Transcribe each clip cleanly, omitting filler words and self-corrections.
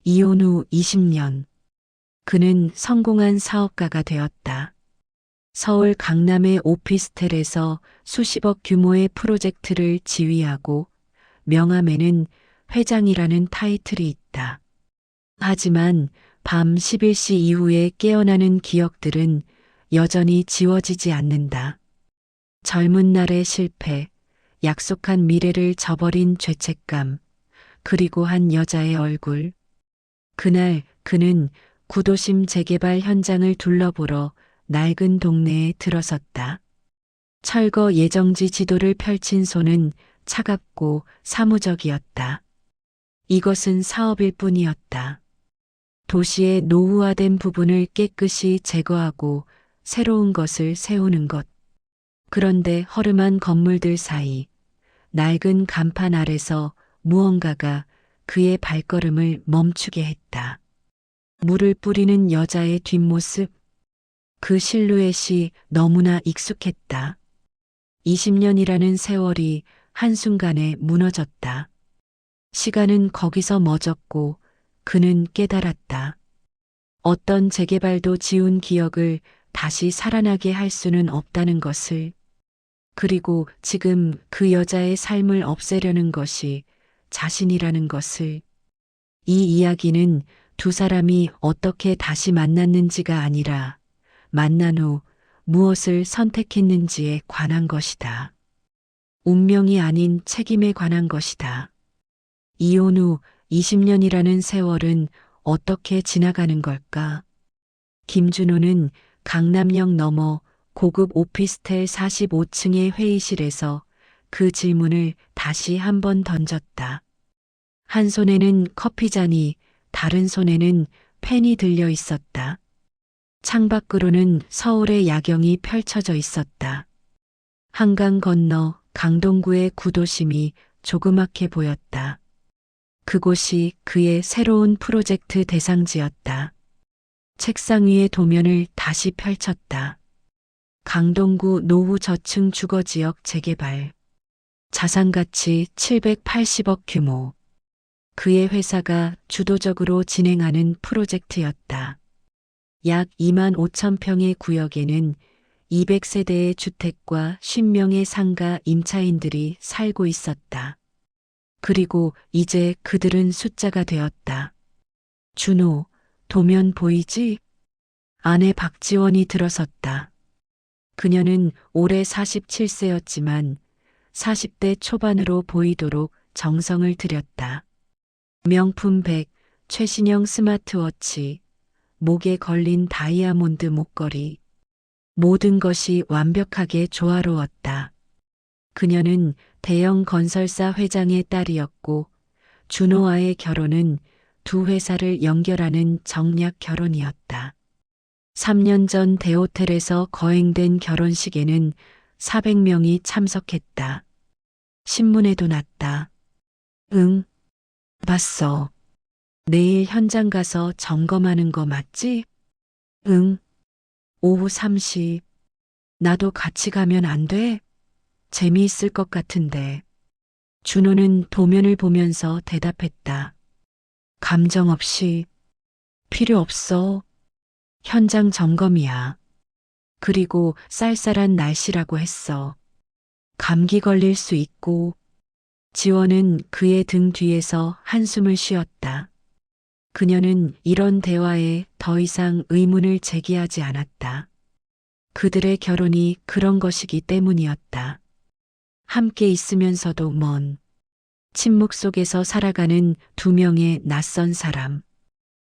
이혼 후 20년. 그는 성공한 사업가가 되었다. 서울 강남의 오피스텔에서 수십억 규모의 프로젝트를 지휘하고 명함에는 회장이라는 타이틀이 있다. 하지만 밤 11시 이후에 깨어나는 기억들은 여전히 지워지지 않는다. 젊은 날의 실패, 약속한 미래를 저버린 죄책감, 그리고 한 여자의 얼굴. 그날 그는 구도심 재개발 현장을 둘러보러 낡은 동네에 들어섰다. 철거 예정지 지도를 펼친 손은 차갑고 사무적이었다. 이것은 사업일 뿐이었다. 도시의 노후화된 부분을 깨끗이 제거하고 새로운 것을 세우는 것. 그런데 허름한 건물들 사이, 낡은 간판 아래서 무언가가 그의 발걸음을 멈추게 했다. 물을 뿌리는 여자의 뒷모습, 그 실루엣이 너무나 익숙했다. 20년이라는 세월이 한순간에 무너졌다. 시간은 거기서 멎었고 그는 깨달았다. 어떤 재개발도 지운 기억을 다시 살아나게 할 수는 없다는 것을. 그리고 지금 그 여자의 삶을 없애려는 것이 자신이라는 것을. 이 이야기는 두 사람이 어떻게 다시 만났는지가 아니라 만난 후 무엇을 선택했는지에 관한 것이다. 운명이 아닌 책임에 관한 것이다. 이혼 후 20년이라는 세월은 어떻게 지나가는 걸까? 김준호는 강남역 너머 고급 오피스텔 45층의 회의실에서 그 질문을 다시 한 번 던졌다. 한 손에는 커피잔이, 다른 손에는 펜이 들려 있었다. 창밖으로는 서울의 야경이 펼쳐져 있었다. 한강 건너 강동구의 구도심이 조그맣게 보였다. 그곳이 그의 새로운 프로젝트 대상지였다. 책상 위의 도면을 다시 펼쳤다. 강동구 노후 저층 주거지역 재개발. 자산가치 780억 규모. 그의 회사가 주도적으로 진행하는 프로젝트였다. 약 2만 5천 평의 구역에는 200세대의 주택과 50명의 상가 임차인들이 살고 있었다. 그리고 이제 그들은 숫자가 되었다. 준호, 도면 보이지? 아내 박지원이 들어섰다. 그녀는 올해 47세였지만 40대 초반으로 보이도록 정성을 들였다. 명품 백, 최신형 스마트워치, 목에 걸린 다이아몬드 목걸이. 모든 것이 완벽하게 조화로웠다. 그녀는 대형 건설사 회장의 딸이었고 준호와의 결혼은 두 회사를 연결하는 정략 결혼이었다. 3년 전 대호텔에서 거행된 결혼식에는 400명이 참석했다. 신문에도 났다. 응, 봤어. 내일 현장 가서 점검하는 거 맞지? 응. 오후 3시. 나도 같이 가면 안 돼? 재미있을 것 같은데. 준호는 도면을 보면서 대답했다. 감정 없이. 필요 없어. 현장 점검이야. 그리고 쌀쌀한 날씨라고 했어. 감기 걸릴 수 있고. 지원은 그의 등 뒤에서 한숨을 쉬었다. 그녀는 이런 대화에 더 이상 의문을 제기하지 않았다. 그들의 결혼이 그런 것이기 때문이었다. 함께 있으면서도 먼 침묵 속에서 살아가는 두 명의 낯선 사람.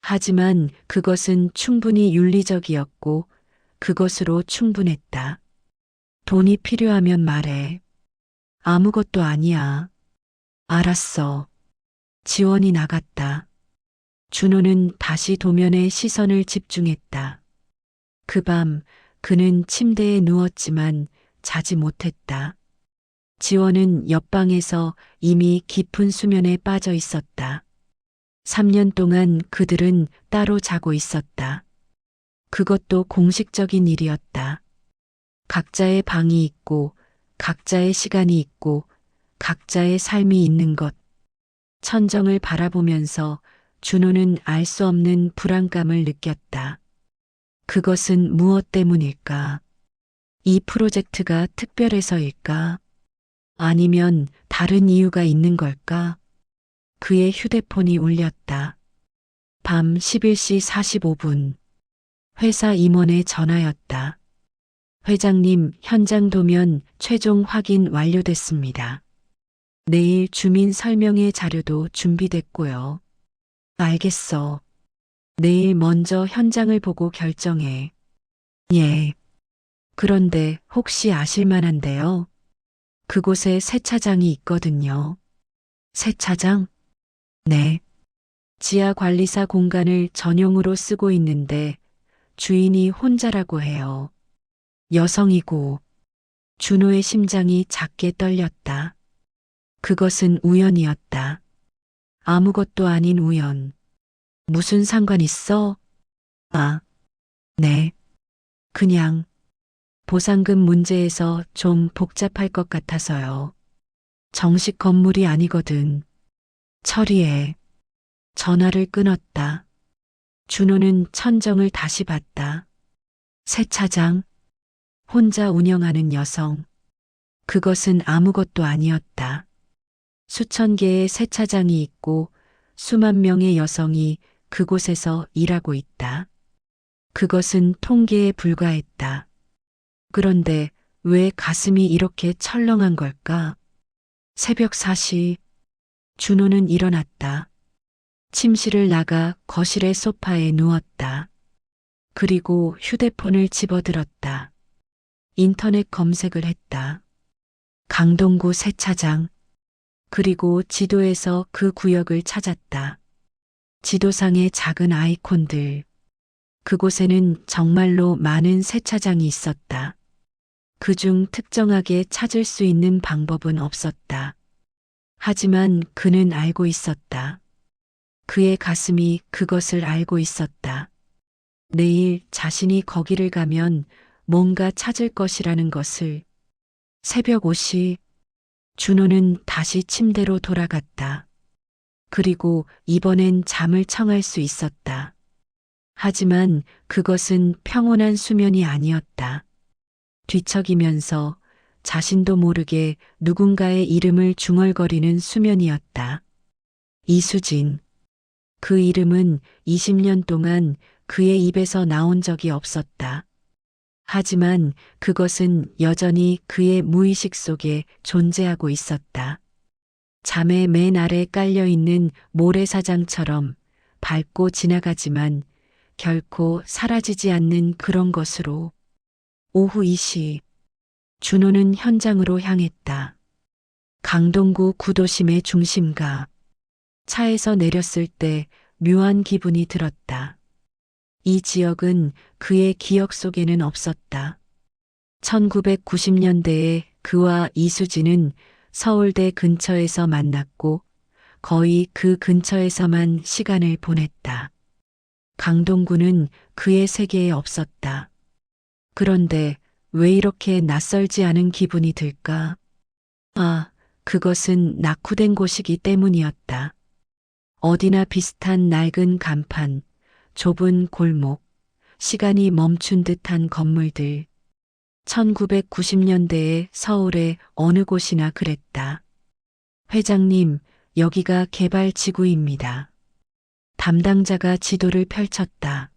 하지만 그것은 충분히 윤리적이었고 그것으로 충분했다. 돈이 필요하면 말해. 아무것도 아니야. 알았어. 지원이 나갔다. 준호는 다시 도면에 시선을 집중했다. 그 밤 그는 침대에 누웠지만 자지 못했다. 지원은 옆방에서 이미 깊은 수면에 빠져 있었다. 3년 동안 그들은 따로 자고 있었다. 그것도 공식적인 일이었다. 각자의 방이 있고, 각자의 시간이 있고, 각자의 삶이 있는 것. 천정을 바라보면서 준호는 알 수 없는 불안감을 느꼈다. 그것은 무엇 때문일까? 이 프로젝트가 특별해서일까? 아니면 다른 이유가 있는 걸까? 그의 휴대폰이 울렸다. 밤 11시 45분. 회사 임원의 전화였다. 회장님, 현장 도면 최종 확인 완료됐습니다. 내일 주민 설명회 자료도 준비됐고요. 알겠어. 내일 먼저 현장을 보고 결정해. 예. 그런데 혹시 아실 만한데요. 그곳에 세차장이 있거든요. 세차장? 네. 지하 관리사 공간을 전용으로 쓰고 있는데 주인이 혼자라고 해요. 여성이고 준호의 심장이 작게 떨렸다. 그것은 우연이었다. 아무것도 아닌 우연. 무슨 상관 있어? 아, 네. 그냥 보상금 문제에서 좀 복잡할 것 같아서요. 정식 건물이 아니거든. 처리해. 전화를 끊었다. 준호는 천정을 다시 봤다. 세차장. 혼자 운영하는 여성. 그것은 아무것도 아니었다. 수천 개의 세차장이 있고 수만 명의 여성이 그곳에서 일하고 있다. 그것은 통계에 불과했다. 그런데 왜 가슴이 이렇게 철렁한 걸까? 새벽 4시, 준호는 일어났다. 침실을 나가 거실의 소파에 누웠다. 그리고 휴대폰을 집어들었다. 인터넷 검색을 했다. 강동구 세차장. 그리고 지도에서 그 구역을 찾았다. 지도상의 작은 아이콘들. 그곳에는 정말로 많은 세차장이 있었다. 그중 특정하게 찾을 수 있는 방법은 없었다. 하지만 그는 알고 있었다. 그의 가슴이 그것을 알고 있었다. 내일 자신이 거기를 가면 뭔가 찾을 것이라는 것을. 새벽 5시, 준호는 다시 침대로 돌아갔다. 그리고 이번엔 잠을 청할 수 있었다. 하지만 그것은 평온한 수면이 아니었다. 뒤척이면서 자신도 모르게 누군가의 이름을 중얼거리는 수면이었다. 이수진. 그 이름은 20년 동안 그의 입에서 나온 적이 없었다. 하지만 그것은 여전히 그의 무의식 속에 존재하고 있었다. 잠의 맨 아래 깔려있는 모래사장처럼 밟고 지나가지만 결코 사라지지 않는 그런 것으로. 오후 2시, 준호는 현장으로 향했다. 강동구 구도심의 중심가. 차에서 내렸을 때 묘한 기분이 들었다. 이 지역은 그의 기억 속에는 없었다. 1990년대에 그와 이수진은 서울대 근처에서 만났고 거의 그 근처에서만 시간을 보냈다. 강동구는 그의 세계에 없었다. 그런데 왜 이렇게 낯설지 않은 기분이 들까? 아, 그것은 낙후된 곳이기 때문이었다. 어디나 비슷한 낡은 간판, 좁은 골목, 시간이 멈춘 듯한 건물들. 1990년대의 서울의 어느 곳이나 그랬다. 회장님, 여기가 개발지구입니다. 담당자가 지도를 펼쳤다.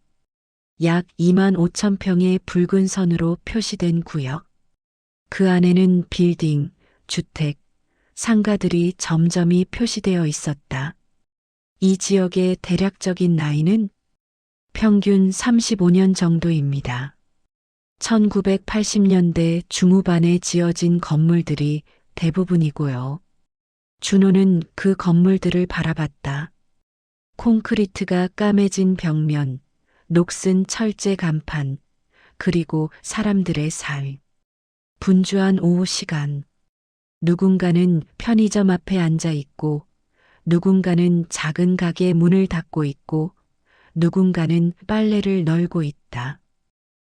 약 2만 5천 평의 붉은 선으로 표시된 구역. 그 안에는 빌딩, 주택, 상가들이 점점이 표시되어 있었다. 이 지역의 대략적인 나이는 평균 35년 정도입니다. 1980년대 중후반에 지어진 건물들이 대부분이고요. 준호는 그 건물들을 바라봤다. 콘크리트가 까매진 벽면, 녹슨 철제 간판, 그리고 사람들의 살. 분주한 오후 시간. 누군가는 편의점 앞에 앉아 있고, 누군가는 작은 가게 문을 닫고 있고, 누군가는 빨래를 널고 있다.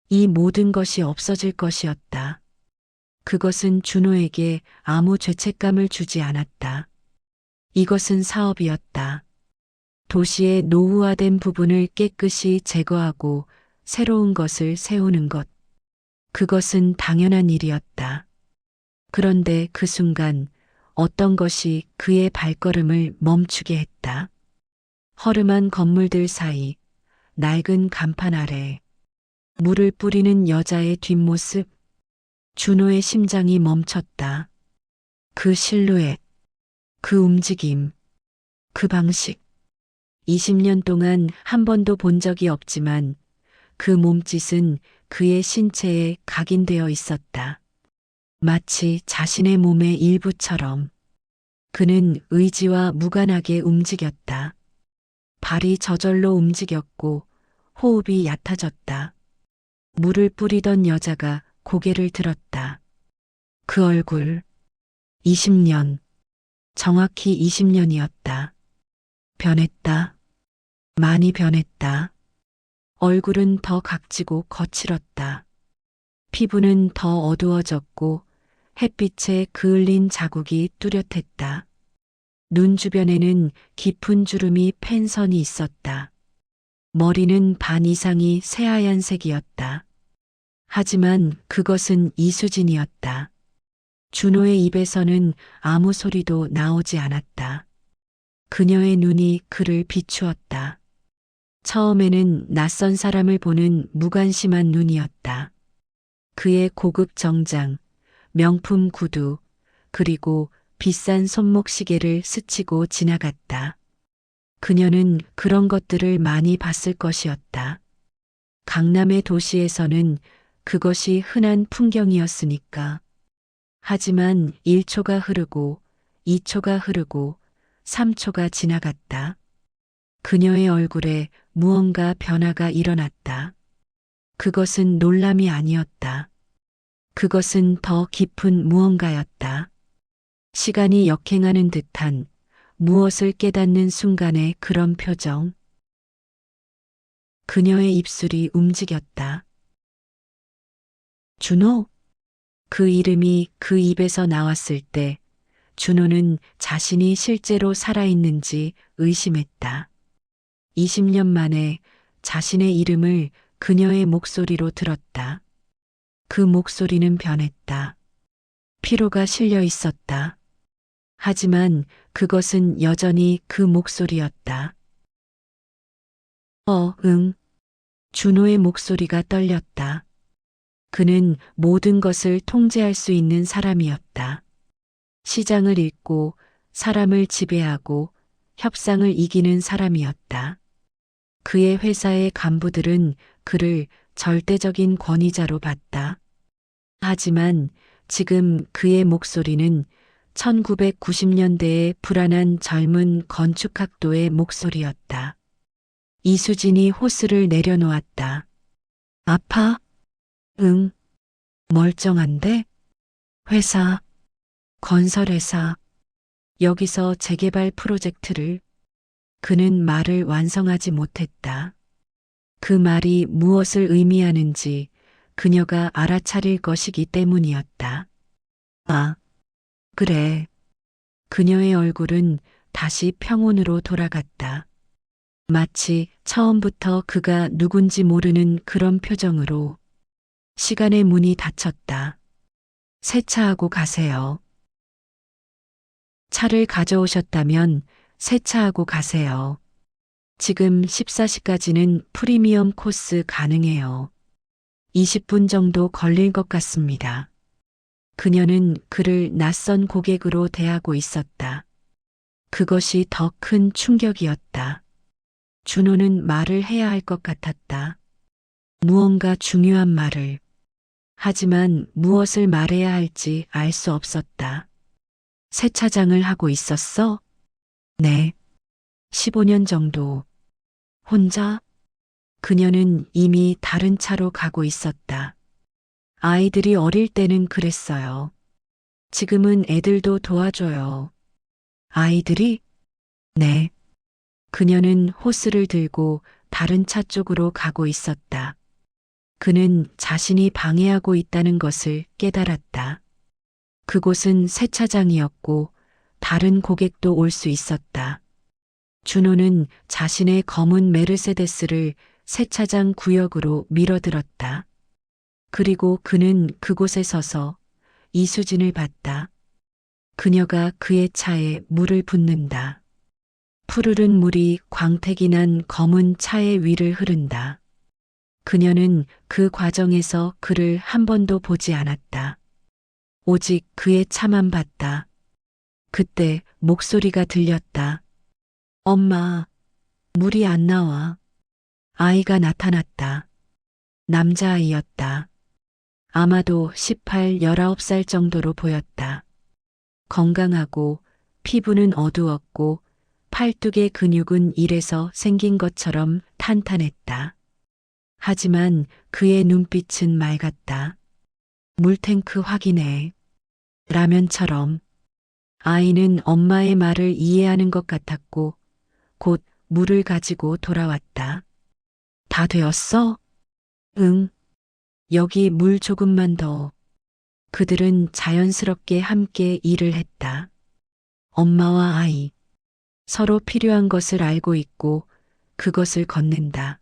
이 모든 것이 없어질 것이었다. 그것은 준호에게 아무 죄책감을 주지 않았다. 이것은 사업이었다. 도시의 노후화된 부분을 깨끗이 제거하고 새로운 것을 세우는 것. 그것은 당연한 일이었다. 그런데 그 순간 어떤 것이 그의 발걸음을 멈추게 했다. 허름한 건물들 사이, 낡은 간판 아래, 물을 뿌리는 여자의 뒷모습. 준호의 심장이 멈췄다. 그 실루엣, 그 움직임, 그 방식. 20년 동안 한 번도 본 적이 없지만 그 몸짓은 그의 신체에 각인되어 있었다. 마치 자신의 몸의 일부처럼. 그는 의지와 무관하게 움직였다. 발이 저절로 움직였고 호흡이 얕아졌다. 물을 뿌리던 여자가 고개를 들었다. 그 얼굴, 20년, 정확히 20년이었다. 변했다. 많이 변했다. 얼굴은 더 각지고 거칠었다. 피부는 더 어두워졌고 햇빛에 그을린 자국이 뚜렷했다. 눈 주변에는 깊은 주름이 팬선이 있었다. 머리는 반 이상이 새하얀색이었다. 하지만 그것은 이수진이었다. 준호의 입에서는 아무 소리도 나오지 않았다. 그녀의 눈이 그를 비추었다. 처음에는 낯선 사람을 보는 무관심한 눈이었다. 그의 고급 정장, 명품 구두, 그리고 비싼 손목시계를 스치고 지나갔다. 그녀는 그런 것들을 많이 봤을 것이었다. 강남의 도시에서는 그것이 흔한 풍경이었으니까. 하지만 1초가 흐르고 2초가 흐르고 3초가 지나갔다. 그녀의 얼굴에 무언가 변화가 일어났다. 그것은 놀람이 아니었다. 그것은 더 깊은 무언가였다. 시간이 역행하는 듯한 무엇을 깨닫는 순간의 그런 표정. 그녀의 입술이 움직였다. 준호? 그 이름이 그 입에서 나왔을 때 준호는 자신이 실제로 살아있는지 의심했다. 20년 만에 자신의 이름을 그녀의 목소리로 들었다. 그 목소리는 변했다. 피로가 실려 있었다. 하지만 그것은 여전히 그 목소리였다. 응. 준호의 목소리가 떨렸다. 그는 모든 것을 통제할 수 있는 사람이었다. 시장을 읽고 사람을 지배하고 협상을 이기는 사람이었다. 그의 회사의 간부들은 그를 절대적인 권위자로 봤다. 하지만 지금 그의 목소리는 1990년대의 불안한 젊은 건축학도의 목소리였다. 이수진이 호스를 내려놓았다. 아파? 응. 멀쩡한데? 회사, 건설회사, 여기서 재개발 프로젝트를. 그는 말을 완성하지 못했다. 그 말이 무엇을 의미하는지 그녀가 알아차릴 것이기 때문이었다. 아, 그래. 그녀의 얼굴은 다시 평온으로 돌아갔다. 마치 처음부터 그가 누군지 모르는 그런 표정으로. 시간의 문이 닫혔다. 세차하고 가세요. 차를 가져오셨다면 세차하고 가세요. 지금 14시까지는 프리미엄 코스 가능해요. 20분 정도 걸릴 것 같습니다. 그녀는 그를 낯선 고객으로 대하고 있었다. 그것이 더 큰 충격이었다. 준호는 말을 해야 할 것 같았다. 무언가 중요한 말을. 하지만 무엇을 말해야 할지 알 수 없었다. 세차장을 하고 있었어? 네. 15년 정도. 혼자? 그녀는 이미 다른 차로 가고 있었다. 아이들이 어릴 때는 그랬어요. 지금은 애들도 도와줘요. 아이들이? 네. 그녀는 호스를 들고 다른 차 쪽으로 가고 있었다. 그는 자신이 방해하고 있다는 것을 깨달았다. 그곳은 세차장이었고 다른 고객도 올 수 있었다. 준호는 자신의 검은 메르세데스를 세차장 구역으로 밀어들었다. 그리고 그는 그곳에 서서 이수진을 봤다. 그녀가 그의 차에 물을 붓는다. 푸르른 물이 광택이 난 검은 차의 위를 흐른다. 그녀는 그 과정에서 그를 한 번도 보지 않았다. 오직 그의 차만 봤다. 그때 목소리가 들렸다. 엄마, 물이 안 나와. 아이가 나타났다. 남자아이였다. 아마도 18, 19살 정도로 보였다. 건강하고 피부는 어두웠고 팔뚝의 근육은 이래서 생긴 것처럼 탄탄했다. 하지만 그의 눈빛은 맑았다. 물탱크 확인해. 라면처럼. 아이는 엄마의 말을 이해하는 것 같았고 곧 물을 가지고 돌아왔다. 다 되었어? 응. 여기 물 조금만 더. 그들은 자연스럽게 함께 일을 했다. 엄마와 아이. 서로 필요한 것을 알고 있고 그것을 건넨다.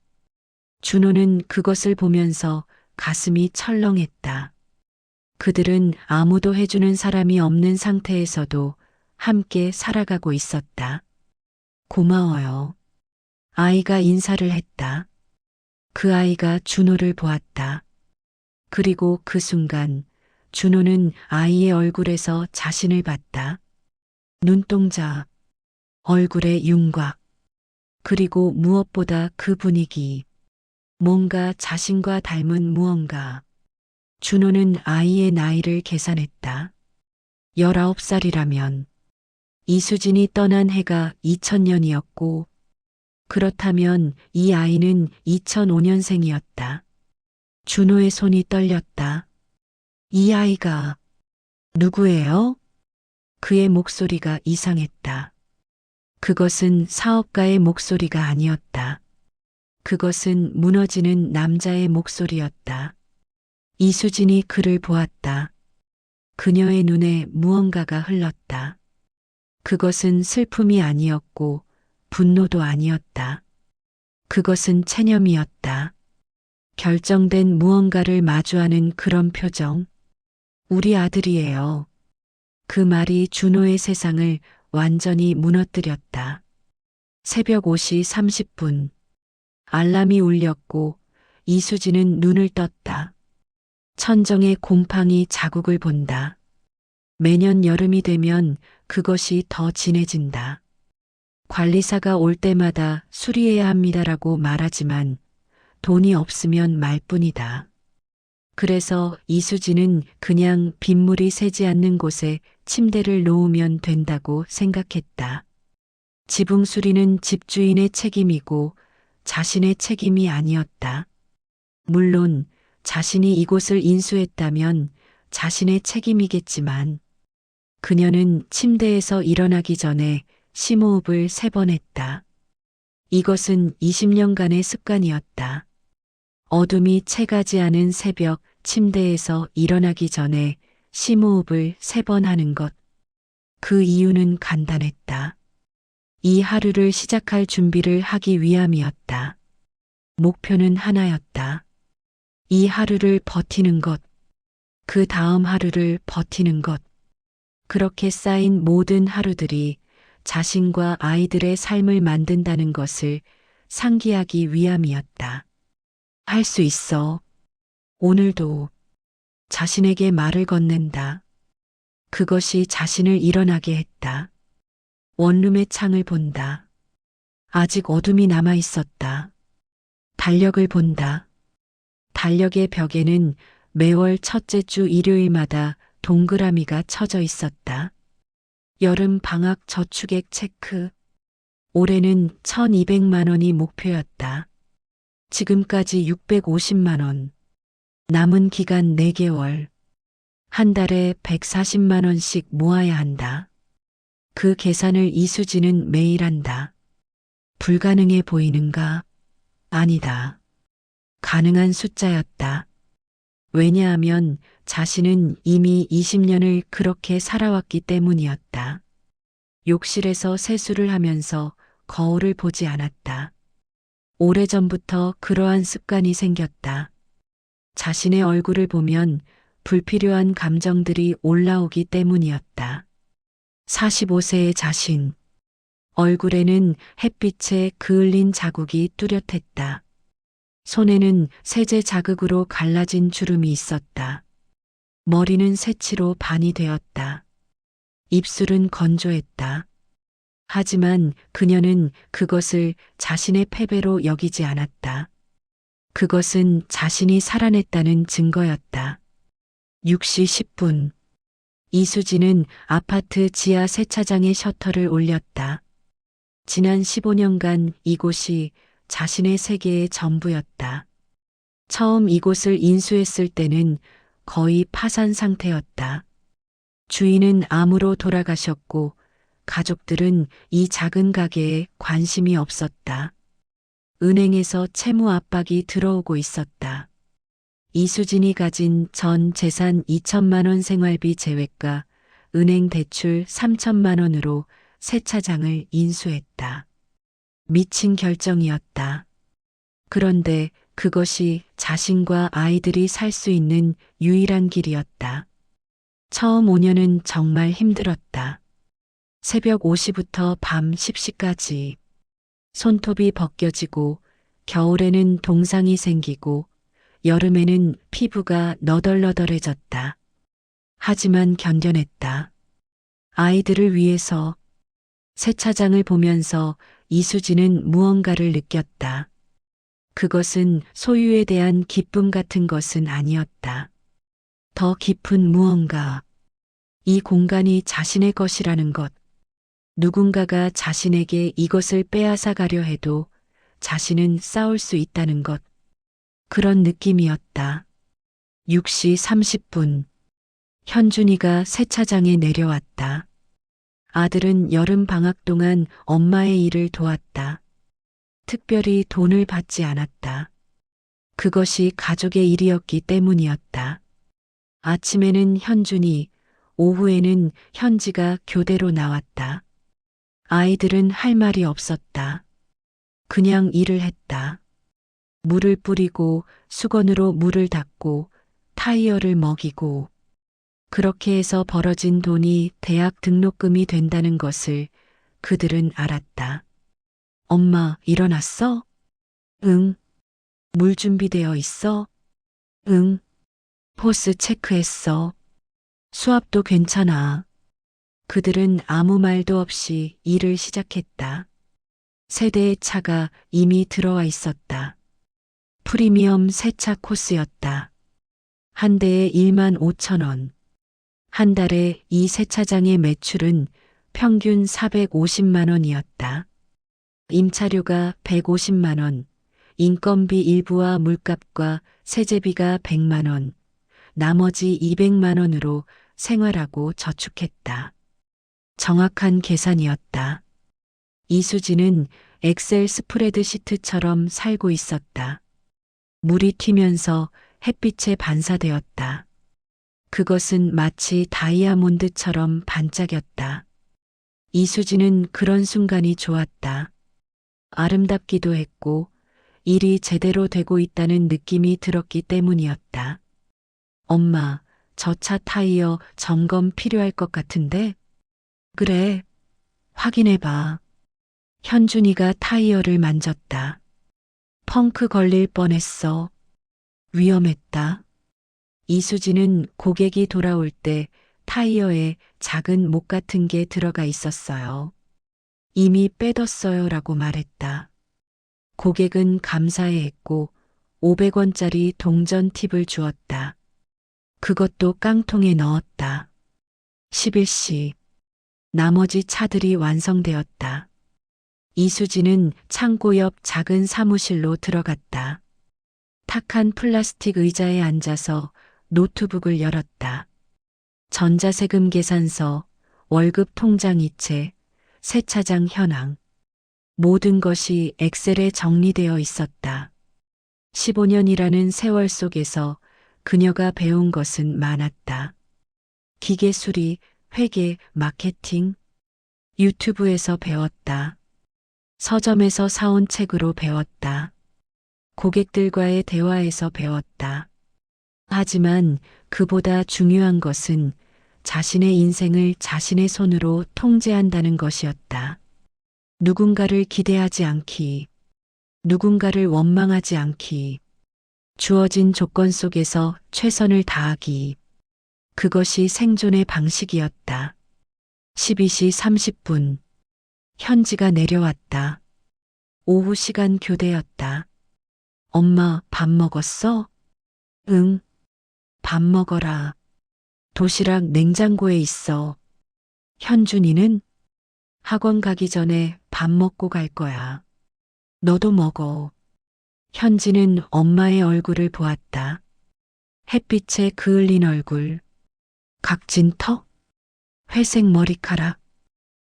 준호는 그것을 보면서 가슴이 철렁했다. 그들은 아무도 해주는 사람이 없는 상태에서도 함께 살아가고 있었다. 고마워요. 아이가 인사를 했다. 그 아이가 준호를 보았다. 그리고 그 순간 준호는 아이의 얼굴에서 자신을 봤다. 눈동자, 얼굴의 윤곽, 그리고 무엇보다 그 분위기. 뭔가 자신과 닮은 무언가. 준호는 아이의 나이를 계산했다. 19살이라면 이수진이 떠난 해가 2000년이었고 그렇다면 이 아이는 2005년생이었다. 준호의 손이 떨렸다. 이 아이가 누구예요? 그의 목소리가 이상했다. 그것은 사업가의 목소리가 아니었다. 그것은 무너지는 남자의 목소리였다. 이수진이 그를 보았다. 그녀의 눈에 무언가가 흘렀다. 그것은 슬픔이 아니었고 분노도 아니었다. 그것은 체념이었다. 결정된 무언가를 마주하는 그런 표정. 우리 아들이에요. 그 말이 준호의 세상을 완전히 무너뜨렸다. 새벽 5시 30분. 알람이 울렸고 이수진은 눈을 떴다. 천정의 곰팡이 자국을 본다. 매년 여름이 되면 그것이 더 진해진다. 관리사가 올 때마다 수리해야 합니다라고 말하지만 돈이 없으면 말뿐이다. 그래서 이수진은 그냥 빗물이 새지 않는 곳에 침대를 놓으면 된다고 생각했다. 지붕 수리는 집주인의 책임이고 자신의 책임이 아니었다. 물론 자신이 이곳을 인수했다면 자신의 책임이겠지만 그녀는 침대에서 일어나기 전에 심호흡을 3번 했다. 이것은 20년간의 습관이었다. 어둠이 채가지 않은 새벽 침대에서 일어나기 전에 심호흡을 3번 하는 것. 그 이유는 간단했다. 이 하루를 시작할 준비를 하기 위함이었다. 목표는 하나였다. 이 하루를 버티는 것. 그 다음 하루를 버티는 것. 그렇게 쌓인 모든 하루들이 자신과 아이들의 삶을 만든다는 것을 상기하기 위함이었다. 할 수 있어. 오늘도 자신에게 말을 건넨다. 그것이 자신을 일어나게 했다. 원룸의 창을 본다. 아직 어둠이 남아 있었다. 달력을 본다. 달력의 벽에는 매월 첫째 주 일요일마다 동그라미가 쳐져 있었다. 여름 방학 저축액 체크. 올해는 1200만 원이 목표였다. 지금까지 650만 원. 남은 기간 4개월. 한 달에 140만 원씩 모아야 한다. 그 계산을 이수진은 매일 한다. 불가능해 보이는가? 아니다. 가능한 숫자였다. 왜냐하면 자신은 이미 20년을 그렇게 살아왔기 때문이었다. 욕실에서 세수를 하면서 거울을 보지 않았다. 오래전부터 그러한 습관이 생겼다. 자신의 얼굴을 보면 불필요한 감정들이 올라오기 때문이었다. 45세의 자신. 얼굴에는 햇빛에 그을린 자국이 뚜렷했다. 손에는 세제 자극으로 갈라진 주름이 있었다. 머리는 새치로 반이 되었다. 입술은 건조했다. 하지만 그녀는 그것을 자신의 패배로 여기지 않았다. 그것은 자신이 살아냈다는 증거였다. 6시 10분. 이수진은 아파트 지하 세차장의 셔터를 올렸다. 지난 15년간 이곳이 자신의 세계의 전부였다. 처음 이곳을 인수했을 때는 거의 파산 상태였다. 주인은 암으로 돌아가셨고 가족들은 이 작은 가게에 관심이 없었다. 은행에서 채무 압박이 들어오고 있었다. 이수진이 가진 전 재산 2천만 원 생활비 제외가 은행 대출 3천만 원으로 세차장을 인수했다. 미친 결정이었다. 그런데 그것이 자신과 아이들이 살 수 있는 유일한 길이었다. 처음 5년은 정말 힘들었다. 새벽 5시부터 밤 10시까지. 손톱이 벗겨지고 겨울에는 동상이 생기고 여름에는 피부가 너덜너덜해졌다. 하지만 견뎌냈다. 아이들을 위해서. 세차장을 보면서 이수진은 무언가를 느꼈다. 그것은 소유에 대한 기쁨 같은 것은 아니었다. 더 깊은 무언가. 이 공간이 자신의 것이라는 것. 누군가가 자신에게 이것을 빼앗아 가려 해도 자신은 싸울 수 있다는 것. 그런 느낌이었다. 6시 30분. 현준이가 세차장에 내려왔다. 아들은 여름 방학 동안 엄마의 일을 도왔다. 특별히 돈을 받지 않았다. 그것이 가족의 일이었기 때문이었다. 아침에는 현준이, 오후에는 현지가 교대로 나왔다. 아이들은 할 말이 없었다. 그냥 일을 했다. 물을 뿌리고 수건으로 물을 닦고 타이어를 먹이고 그렇게 해서 벌어진 돈이 대학 등록금이 된다는 것을 그들은 알았다. 엄마, 일어났어? 응. 물 준비되어 있어? 응. 포스 체크했어. 수압도 괜찮아. 그들은 아무 말도 없이 일을 시작했다. 세 대의 차가 이미 들어와 있었다. 프리미엄 세차 코스였다. 한 대에 1만 5천 원. 한 달에 이 세차장의 매출은 평균 450만 원이었다. 임차료가 150만 원, 인건비 일부와 물값과 세제비가 100만 원, 나머지 200만 원으로 생활하고 저축했다. 정확한 계산이었다. 이수진은 엑셀 스프레드시트처럼 살고 있었다. 물이 튀면서 햇빛에 반사되었다. 그것은 마치 다이아몬드처럼 반짝였다. 이수진은 그런 순간이 좋았다. 아름답기도 했고 일이 제대로 되고 있다는 느낌이 들었기 때문이었다. 엄마, 저 차 타이어 점검 필요할 것 같은데? 그래, 확인해봐. 현준이가 타이어를 만졌다. 펑크 걸릴 뻔했어. 위험했다. 이수진은 고객이 돌아올 때 타이어에 작은 못 같은 게 들어가 있었어요. 이미 빼뒀어요 라고 말했다. 고객은 감사해 했고 500원짜리 동전 팁을 주었다. 그것도 깡통에 넣었다. 11시. 나머지 차들이 완성되었다. 이수진은 창고 옆 작은 사무실로 들어갔다. 탁한 플라스틱 의자에 앉아서 노트북을 열었다. 전자세금 계산서, 월급 통장 이체, 세차장 현황. 모든 것이 엑셀에 정리되어 있었다. 15년이라는 세월 속에서 그녀가 배운 것은 많았다. 기계 수리, 회계, 마케팅. 유튜브에서 배웠다. 서점에서 사온 책으로 배웠다. 고객들과의 대화에서 배웠다. 하지만 그보다 중요한 것은 자신의 인생을 자신의 손으로 통제한다는 것이었다. 누군가를 기대하지 않기, 누군가를 원망하지 않기, 주어진 조건 속에서 최선을 다하기. 그것이 생존의 방식이었다. 12시 30분. 현지가 내려왔다. 오후 시간 교대였다. 엄마, 밥 먹었어? 응, 밥 먹어라. 도시락 냉장고에 있어. 현준이는 학원 가기 전에 밥 먹고 갈 거야. 너도 먹어. 현지는 엄마의 얼굴을 보았다. 햇빛에 그을린 얼굴, 각진 턱, 회색 머리카락.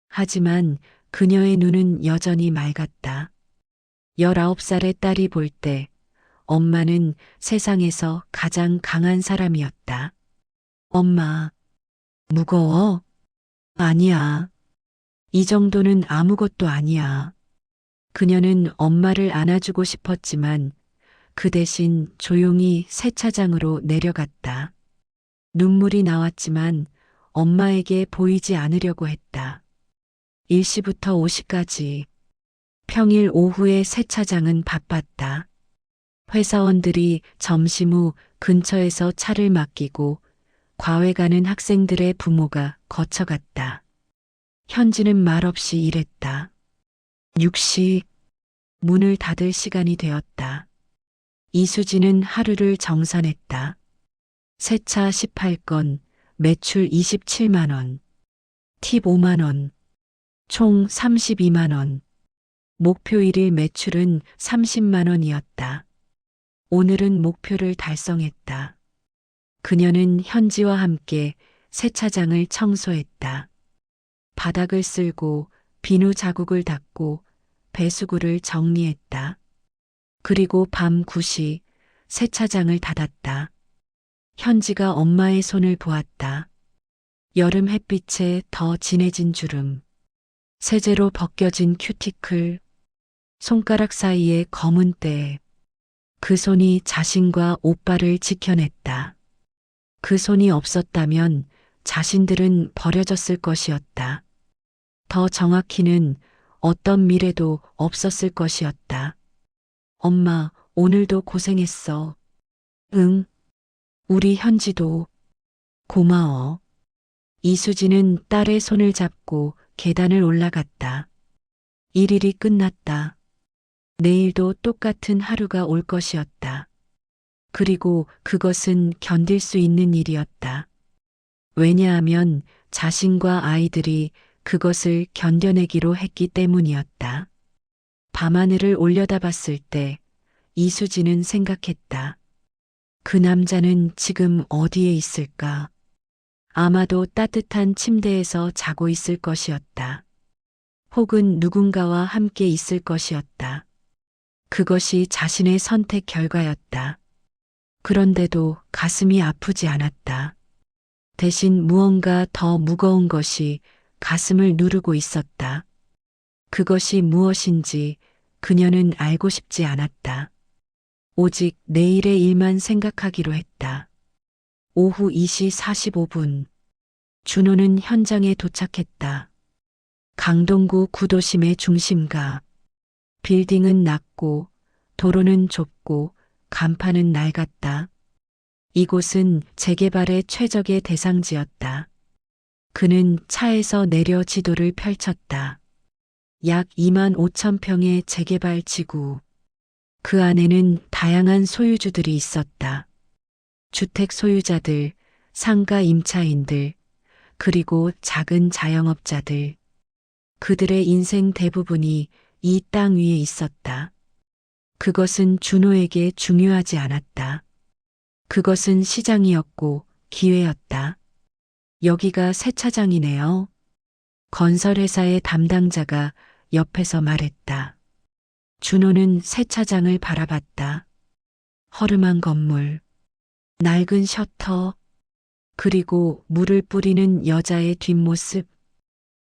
하지만 그녀의 눈은 여전히 맑았다. 19살의 딸이 볼 때 엄마는 세상에서 가장 강한 사람이었다. 엄마, 무거워? 아니야. 이 정도는 아무것도 아니야. 그녀는 엄마를 안아주고 싶었지만 그 대신 조용히 세차장으로 내려갔다. 눈물이 나왔지만 엄마에게 보이지 않으려고 했다. 1시부터 5시까지. 평일 오후에 세차장은 바빴다. 회사원들이 점심 후 근처에서 차를 맡기고 과외 가는 학생들의 부모가 거쳐갔다. 현지는 말없이 일했다. 6시. 문을 닫을 시간이 되었다. 이수지는 하루를 정산했다. 세차 18건, 매출 27만 원, 팁 5만 원, 총 32만 원. 목표 일일 매출은 30만 원이었다. 오늘은 목표를 달성했다. 그녀는 현지와 함께 세차장을 청소했다. 바닥을 쓸고 비누 자국을 닦고 배수구를 정리했다. 그리고 밤 9시 세차장을 닫았다. 현지가 엄마의 손을 보았다. 여름 햇빛에 더 진해진 주름, 세제로 벗겨진 큐티클, 손가락 사이에 검은 때. 그 손이 자신과 오빠를 지켜냈다. 그 손이 없었다면 자신들은 버려졌을 것이었다. 더 정확히는 어떤 미래도 없었을 것이었다. 엄마, 오늘도 고생했어. 응, 우리 현지도 고마워. 이수지는 딸의 손을 잡고 계단을 올라갔다. 일일이 끝났다. 내일도 똑같은 하루가 올 것이었다. 그리고 그것은 견딜 수 있는 일이었다. 왜냐하면 자신과 아이들이 그것을 견뎌내기로 했기 때문이었다. 밤하늘을 올려다봤을 때 이수지는 생각했다. 그 남자는 지금 어디에 있을까? 아마도 따뜻한 침대에서 자고 있을 것이었다. 혹은 누군가와 함께 있을 것이었다. 그것이 자신의 선택 결과였다. 그런데도 가슴이 아프지 않았다. 대신 무언가 더 무거운 것이 가슴을 누르고 있었다. 그것이 무엇인지 그녀는 알고 싶지 않았다. 오직 내일의 일만 생각하기로 했다. 오후 2시 45분. 준호는 현장에 도착했다. 강동구 구도심의 중심가. 빌딩은 낮고 도로는 좁고 간판은 낡았다. 이곳은 재개발의 최적의 대상지였다. 그는 차에서 내려 지도를 펼쳤다. 약 2만 5천 평의 재개발 지구. 그 안에는 다양한 소유주들이 있었다. 주택 소유자들, 상가 임차인들, 그리고 작은 자영업자들. 그들의 인생 대부분이 이 땅 위에 있었다. 그것은 준호에게 중요하지 않았다. 그것은 시장이었고 기회였다. 여기가 세차장이네요. 건설회사의 담당자가 옆에서 말했다. 준호는 세차장을 바라봤다. 허름한 건물, 낡은 셔터, 그리고 물을 뿌리는 여자의 뒷모습.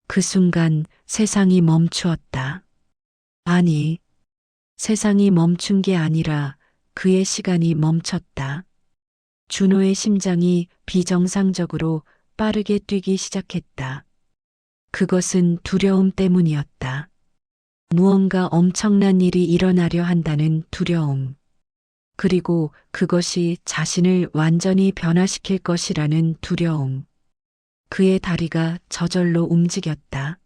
그 순간 세상이 멈추었다. 아니, 세상이 멈춘 게 아니라 그의 시간이 멈췄다. 준호의 심장이 비정상적으로 빠르게 뛰기 시작했다. 그것은 두려움 때문이었다. 무언가 엄청난 일이 일어나려 한다는 두려움. 그리고 그것이 자신을 완전히 변화시킬 것이라는 두려움. 그의 다리가 저절로 움직였다.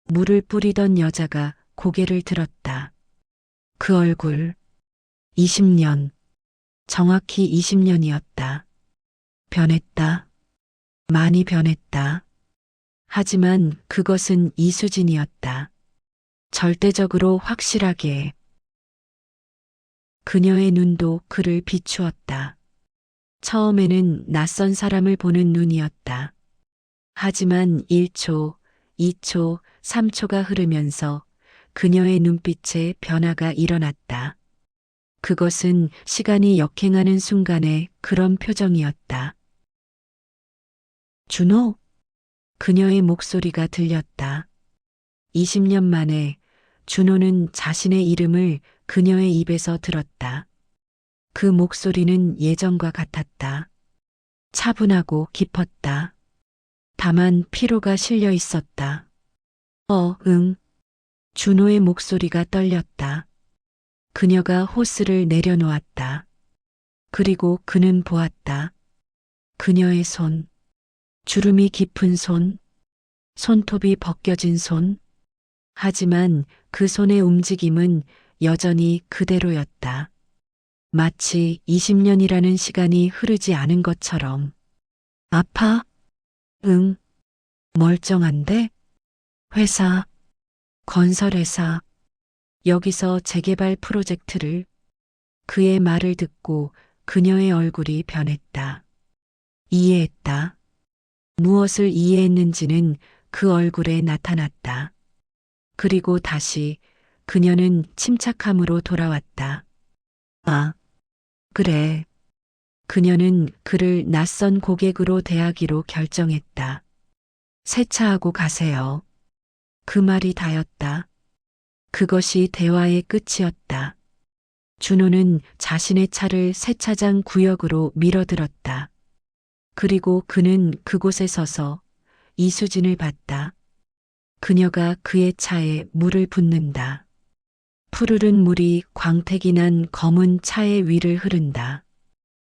물을 뿌리던 여자가 고개를 들었다. 그 얼굴. 20년. 정확히 20년이었다. 변했다. 많이 변했다. 하지만 그것은 이수진이었다. 절대적으로 확실하게. 그녀의 눈도 그를 비추었다. 처음에는 낯선 사람을 보는 눈이었다. 하지만 1초, 2초, 3초가 흐르면서 그녀의 눈빛에 변화가 일어났다. 그것은 시간이 역행하는 순간의 그런 표정이었다. 준호? 그녀의 목소리가 들렸다. 20년 만에 준호는 자신의 이름을 그녀의 입에서 들었다. 그 목소리는 예전과 같았다. 차분하고 깊었다. 다만 피로가 실려 있었다. 응. 준호의 목소리가 떨렸다. 그녀가 호스를 내려놓았다. 그리고 그는 보았다. 그녀의 손. 주름이 깊은 손. 손톱이 벗겨진 손. 하지만 그 손의 움직임은 여전히 그대로였다. 마치 20년이라는 시간이 흐르지 않은 것처럼. 아파? 응. 멀쩡한데? 회사. 건설회사. 여기서 재개발 프로젝트를. 그의 말을 듣고 그녀의 얼굴이 변했다. 이해했다. 무엇을 이해했는지는 그 얼굴에 나타났다. 그리고 다시 그녀는 침착함으로 돌아왔다. 아, 그래. 그녀는 그를 낯선 고객으로 대하기로 결정했다. 세차하고 가세요. 그 말이 다였다. 그것이 대화의 끝이었다. 준호는 자신의 차를 세차장 구역으로 밀어들었다. 그리고 그는 그곳에 서서 이수진을 봤다. 그녀가 그의 차에 물을 붓는다. 푸르른 물이 광택이 난 검은 차의 위를 흐른다.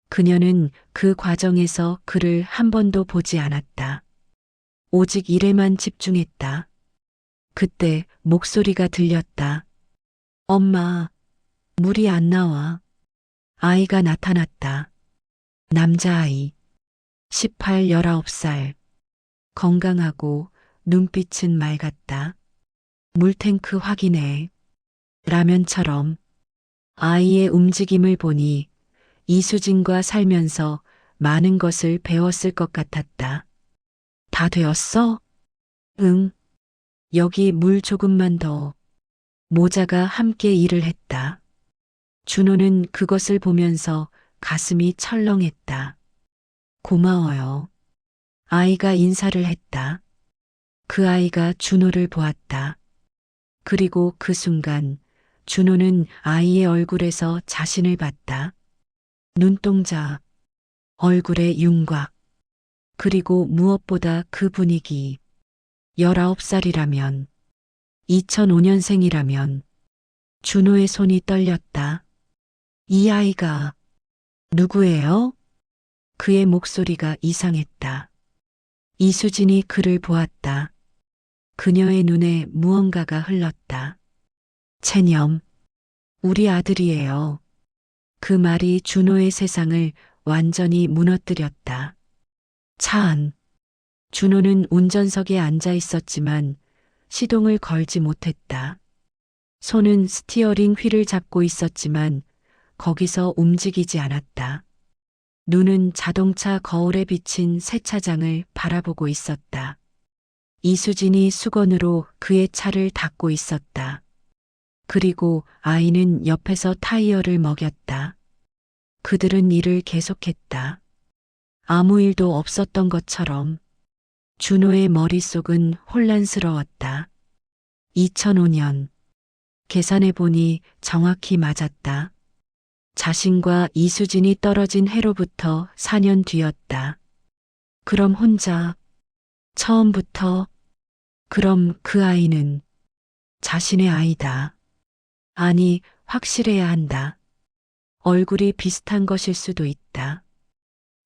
그녀는 그 과정에서 그를 한 번도 보지 않았다. 오직 일에만 집중했다. 그때 목소리가 들렸다. 엄마, 물이 안 나와. 아이가 나타났다. 남자아이. 18, 19살. 건강하고 눈빛은 맑았다. 물탱크 확인해. 라면처럼. 아이의 움직임을 보니 이수진과 살면서 많은 것을 배웠을 것 같았다. 다 되었어? 응. 여기 물 조금만 더. 모자가 함께 일을 했다. 준호는 그것을 보면서 가슴이 철렁했다. 고마워요. 아이가 인사를 했다. 그 아이가 준호를 보았다. 그리고 그 순간 준호는 아이의 얼굴에서 자신을 봤다. 눈동자, 얼굴의 윤곽, 그리고 무엇보다 그 분위기. 19살이라면, 2005년생이라면, 준호의 손이 떨렸다. 이 아이가 누구예요? 그의 목소리가 이상했다. 이수진이 그를 보았다. 그녀의 눈에 무언가가 흘렀다. 체념, 우리 아들이에요. 그 말이 준호의 세상을 완전히 무너뜨렸다. 차 안. 준호는 운전석에 앉아 있었지만 시동을 걸지 못했다. 손은 스티어링 휠을 잡고 있었지만 거기서 움직이지 않았다. 눈은 자동차 거울에 비친 세차장을 바라보고 있었다. 이수진이 수건으로 그의 차를 닦고 있었다. 그리고 아이는 옆에서 타이어를 먹였다. 그들은 일을 계속했다. 아무 일도 없었던 것처럼. 준호의 머릿속은 혼란스러웠다. 2005년 계산해 보니 정확히 맞았다. 자신과 이수진이 떨어진 해로부터 4년 뒤였다. 그럼 혼자, 처음부터, 그럼 그 아이는 자신의 아이다. 아니, 확실해야 한다. 얼굴이 비슷한 것일 수도 있다.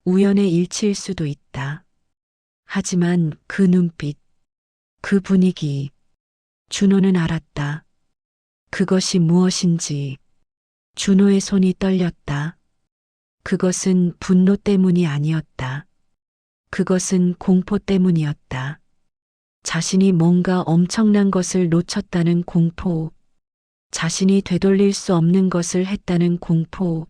우연의 일치일 수도 있다. 하지만 그 눈빛, 그 분위기, 준호는 알았다. 그것이 무엇인지. 준호의 손이 떨렸다. 그것은 분노 때문이 아니었다. 그것은 공포 때문이었다. 자신이 뭔가 엄청난 것을 놓쳤다는 공포. 자신이 되돌릴 수 없는 것을 했다는 공포.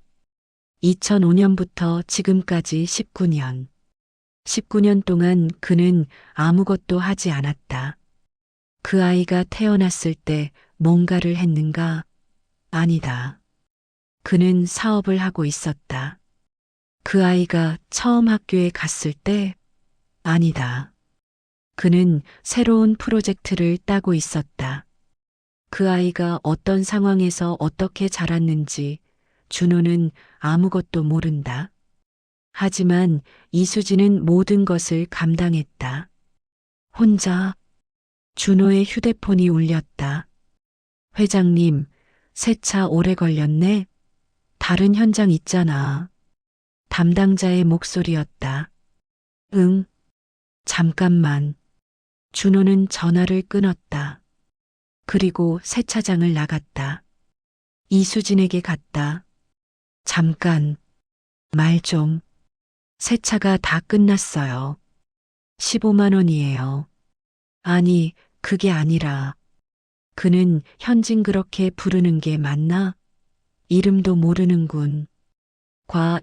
2005년부터 지금까지 19년. 19년 동안 그는 아무것도 하지 않았다. 그 아이가 태어났을 때 뭔가를 했는가? 아니다. 그는 사업을 하고 있었다. 그 아이가 처음 학교에 갔을 때? 아니다. 그는 새로운 프로젝트를 따고 있었다. 그 아이가 어떤 상황에서 어떻게 자랐는지 준호는 아무것도 모른다. 하지만 이수진은 모든 것을 감당했다. 혼자. 준호의 휴대폰이 울렸다. 회장님, 세차 오래 걸렸네? 다른 현장 있잖아. 담당자의 목소리였다. 응, 잠깐만. 준호는 전화를 끊었다. 그리고 세차장을 나갔다. 이수진에게 갔다. 잠깐, 말 좀. 세차가 다 끝났어요. 15만 원이에요. 아니, 그게 아니라. 그는 현진 그렇게 부르는 게 맞나? 이름도 모르는군.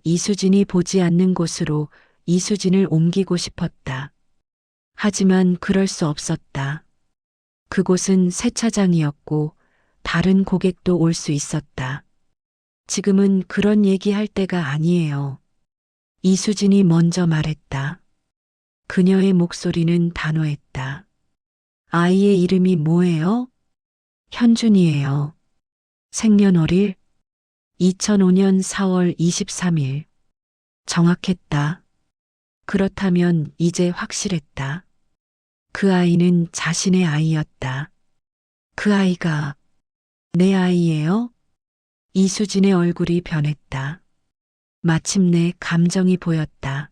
이수진이 보지 않는 곳으로 이수진을 옮기고 싶었다. 하지만 그럴 수 없었다. 그곳은 세차장이었고 다른 고객도 올 수 있었다. 지금은 그런 얘기할 때가 아니에요. 이수진이 먼저 말했다. 그녀의 목소리는 단호했다. 아이의 이름이 뭐예요? 현준이에요. 생년월일 2005년 4월 23일. 정확했다. 그렇다면 이제 확실했다. 그 아이는 자신의 아이였다. 그 아이가 내 아이예요? 이수진의 얼굴이 변했다. 마침내 감정이 보였다.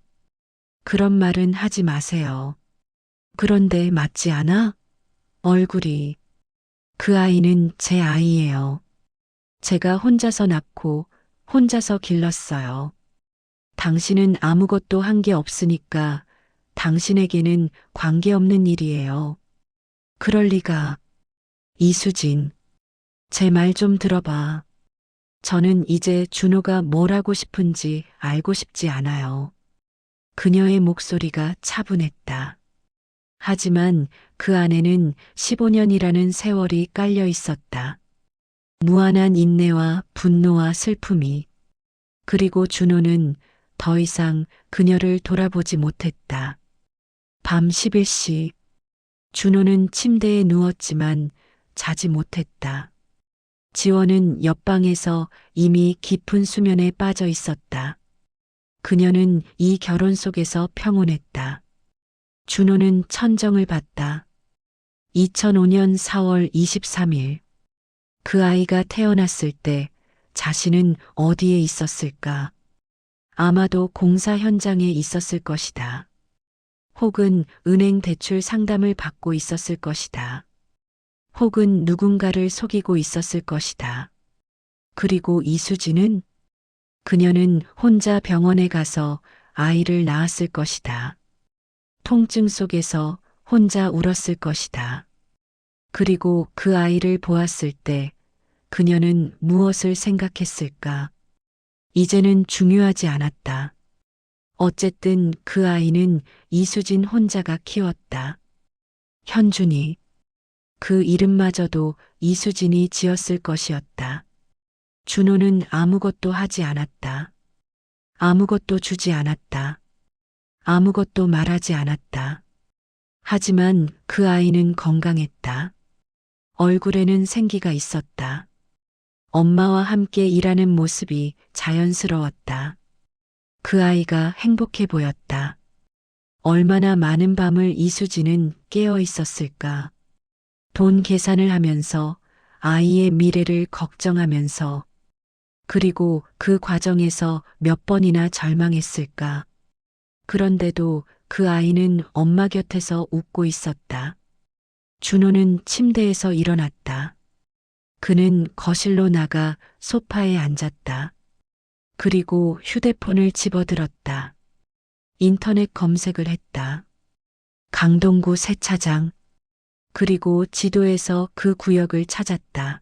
그런 말은 하지 마세요. 그런데 맞지 않아? 얼굴이. 그 아이는 제 아이예요. 제가 혼자서 낳고 혼자서 길렀어요. 당신은 아무것도 한 게 없으니까 당신에게는 관계없는 일이에요. 그럴 리가. 이수진, 제 말 좀 들어봐. 저는 이제 준호가 뭘 하고 싶은지 알고 싶지 않아요. 그녀의 목소리가 차분했다. 하지만 그 안에는 15년이라는 세월이 깔려 있었다. 무한한 인내와 분노와 슬픔이. 그리고 준호는 더 이상 그녀를 돌아보지 못했다. 밤 11시. 준호는 침대에 누웠지만 자지 못했다. 지원은 옆방에서 이미 깊은 수면에 빠져 있었다. 그녀는 이 결혼 속에서 평온했다. 준호는 천정을 봤다. 2005년 4월 23일. 그 아이가 태어났을 때 자신은 어디에 있었을까? 아마도 공사 현장에 있었을 것이다. 혹은 은행 대출 상담을 받고 있었을 것이다. 혹은 누군가를 속이고 있었을 것이다. 그리고 이수진은? 그녀는 혼자 병원에 가서 아이를 낳았을 것이다. 통증 속에서 혼자 울었을 것이다. 그리고 그 아이를 보았을 때 그녀는 무엇을 생각했을까? 이제는 중요하지 않았다. 어쨌든 그 아이는 이수진 혼자가 키웠다. 현준이. 그 이름마저도 이수진이 지었을 것이었다. 준호는 아무것도 하지 않았다. 아무것도 주지 않았다. 아무것도 말하지 않았다. 하지만 그 아이는 건강했다. 얼굴에는 생기가 있었다. 엄마와 함께 일하는 모습이 자연스러웠다. 그 아이가 행복해 보였다. 얼마나 많은 밤을 이수진은 깨어 있었을까. 돈 계산을 하면서 아이의 미래를 걱정하면서 그리고 그 과정에서 몇 번이나 절망했을까. 그런데도 그 아이는 엄마 곁에서 웃고 있었다. 준호는 침대에서 일어났다. 그는 거실로 나가 소파에 앉았다. 그리고 휴대폰을 집어들었다. 인터넷 검색을 했다. 강동구 세차장. 그리고 지도에서 그 구역을 찾았다.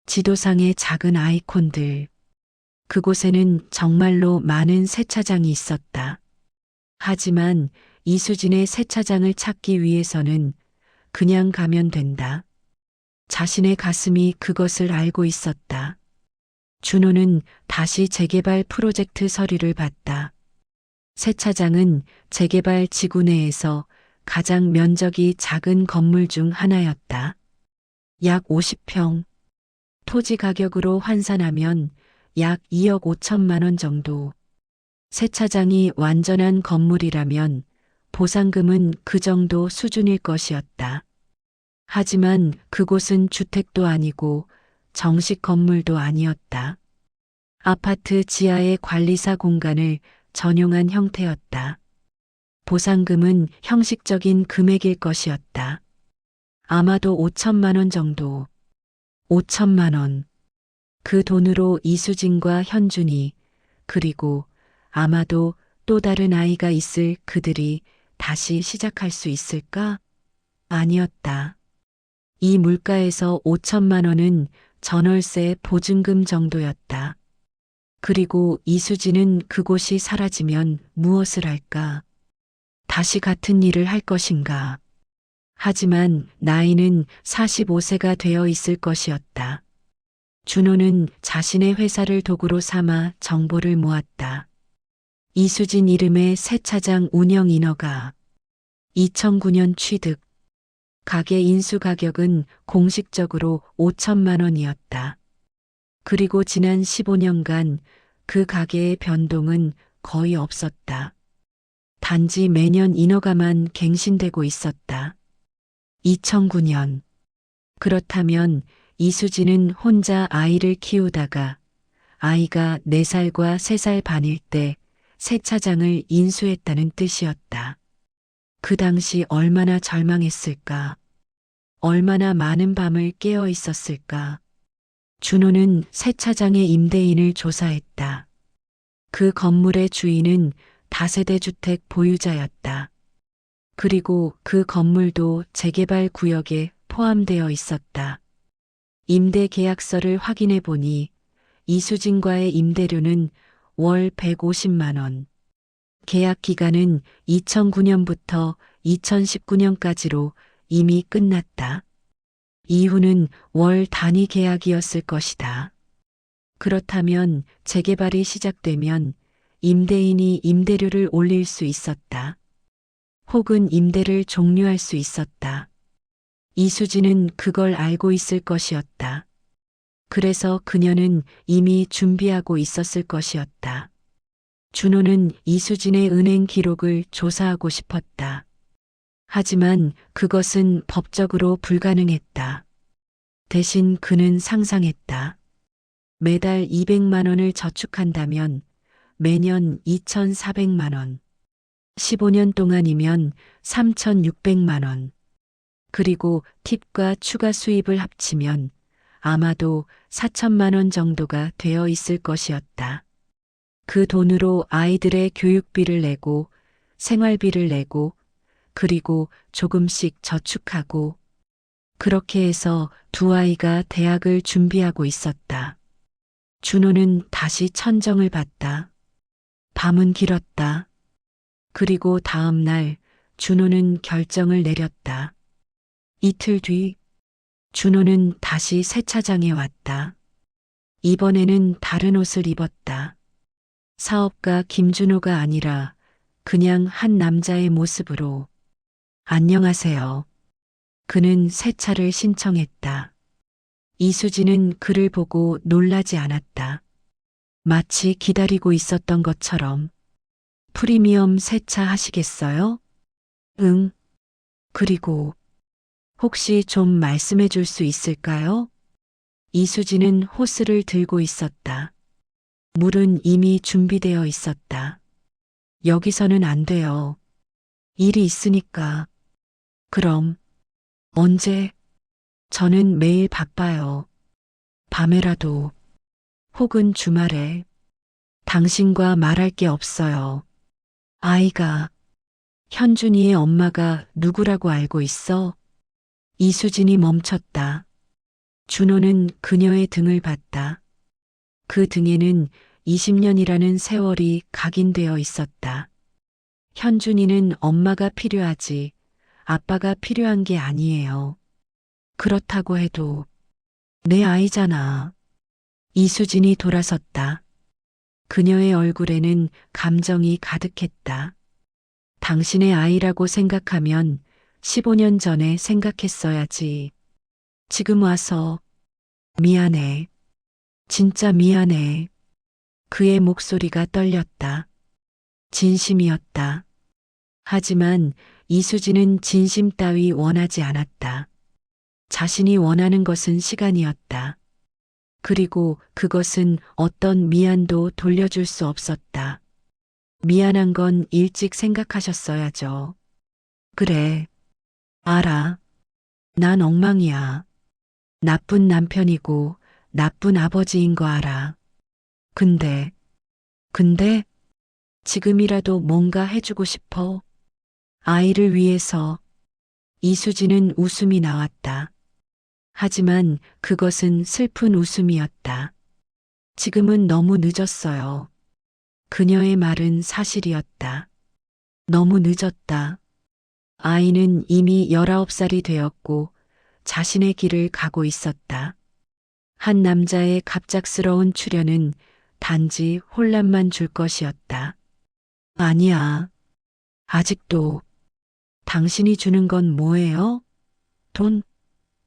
지도상의 작은 아이콘들. 그곳에는 정말로 많은 세차장이 있었다. 하지만 이수진의 세차장을 찾기 위해서는 그냥 가면 된다. 자신의 가슴이 그것을 알고 있었다. 준호는 다시 재개발 프로젝트 서류를 봤다. 세차장은 재개발 지구 내에서 가장 면적이 작은 건물 중 하나였다. 약 50평. 토지 가격으로 환산하면 약 2억 5천만 원 정도. 세차장이 완전한 건물이라면 보상금은 그 정도 수준일 것이었다. 하지만 그곳은 주택도 아니고 정식 건물도 아니었다. 아파트 지하의 관리사 공간을 전용한 형태였다. 보상금은 형식적인 금액일 것이었다. 아마도 5천만 원 정도. 5천만 원. 그 돈으로 이수진과 현준이 그리고 아마도 또 다른 아이가 있을 그들이 다시 시작할 수 있을까? 아니었다. 이 물가에서 5천만 원은 전월세 보증금 정도였다. 그리고 이수진은 그곳이 사라지면 무엇을 할까? 다시 같은 일을 할 것인가? 하지만 나이는 45세가 되어 있을 것이었다. 준호는 자신의 회사를 도구로 삼아 정보를 모았다. 이수진 이름의 세차장 운영 인허가. 2009년 취득. 가게 인수 가격은 공식적으로 5천만 원이었다. 그리고 지난 15년간 그 가게의 변동은 거의 없었다. 단지 매년 인허가만 갱신되고 있었다. 2009년. 그렇다면 이수진은 혼자 아이를 키우다가 아이가 4살과 3살 반일 때 세차장을 인수했다는 뜻이었다. 그 당시 얼마나 절망했을까? 얼마나 많은 밤을 깨어 있었을까? 준호는 세차장의 임대인을 조사했다. 그 건물의 주인은 다세대 주택 보유자였다. 그리고 그 건물도 재개발 구역에 포함되어 있었다. 임대 계약서를 확인해 보니 이수진과의 임대료는 월 150만 원. 계약 기간은 2009년부터 2019년까지로 이미 끝났다. 이후는 월 단위 계약이었을 것이다. 그렇다면 재개발이 시작되면 임대인이 임대료를 올릴 수 있었다. 혹은 임대를 종료할 수 있었다. 이수진은 그걸 알고 있을 것이었다. 그래서 그녀는 이미 준비하고 있었을 것이었다. 준호는 이수진의 은행 기록을 조사하고 싶었다. 하지만 그것은 법적으로 불가능했다. 대신 그는 상상했다. 매달 200만 원을 저축한다면 매년 2,400만 원. 15년 동안이면 3,600만 원. 그리고 팁과 추가 수입을 합치면 아마도 4천만 원 정도가 되어 있을 것이었다. 그 돈으로 아이들의 교육비를 내고 생활비를 내고 그리고 조금씩 저축하고 그렇게 해서 두 아이가 대학을 준비하고 있었다. 준호는 다시 천정을 봤다. 밤은 길었다. 그리고 다음 날 준호는 결정을 내렸다. 이틀 뒤 준호는 다시 세차장에 왔다. 이번에는 다른 옷을 입었다. 사업가 김준호가 아니라 그냥 한 남자의 모습으로. 안녕하세요. 그는 새 차를 신청했다. 이수지는 그를 보고 놀라지 않았다. 마치 기다리고 있었던 것처럼. 프리미엄 세차 하시겠어요? 응. 그리고 혹시 좀 말씀해 줄 수 있을까요? 이수지는 호스를 들고 있었다. 물은 이미 준비되어 있었다. 여기서는 안 돼요. 일이 있으니까. 그럼 언제? 저는 매일 바빠요. 밤에라도 혹은 주말에 당신과 말할 게 없어요. 아이가 현준이의 엄마가 누구라고 알고 있어? 이수진이 멈췄다. 준호는 그녀의 등을 봤다. 그 등에는 20년이라는 세월이 각인되어 있었다. 현준이는 엄마가 필요하지 아빠가 필요한 게 아니에요. 그렇다고 해도 내 아이잖아. 이수진이 돌아섰다. 그녀의 얼굴에는 감정이 가득했다. 당신의 아이라고 생각하면 15년 전에 생각했어야지. 지금 와서 미안해. 진짜 미안해. 그의 목소리가 떨렸다. 진심이었다. 하지만 이수진은 진심 따위 원하지 않았다. 자신이 원하는 것은 시간이었다. 그리고 그것은 어떤 미안도 돌려줄 수 없었다. 미안한 건 일찍 생각하셨어야죠. 그래. 알아. 난 엉망이야. 나쁜 남편이고 나쁜 아버지인 거 알아. 근데 지금이라도 뭔가 해주고 싶어. 아이를 위해서. 이수지는 웃음이 나왔다. 하지만 그것은 슬픈 웃음이었다. 지금은 너무 늦었어요. 그녀의 말은 사실이었다. 너무 늦었다. 아이는 이미 19살이 되었고 자신의 길을 가고 있었다. 한 남자의 갑작스러운 출현은 단지 혼란만 줄 것이었다. 아니야. 아직도 당신이 주는 건 뭐예요? 돈?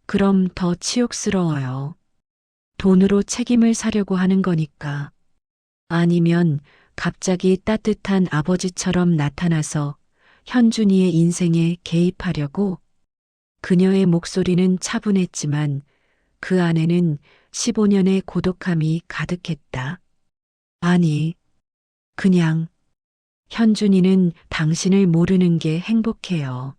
그럼 더 치욕스러워요. 돈으로 책임을 사려고 하는 거니까. 아니면 갑자기 따뜻한 아버지처럼 나타나서 현준이의 인생에 개입하려고. 그녀의 목소리는 차분했지만 그 안에는 15년의 고독함이 가득했다. 아니, 그냥 현준이는 당신을 모르는 게 행복해요.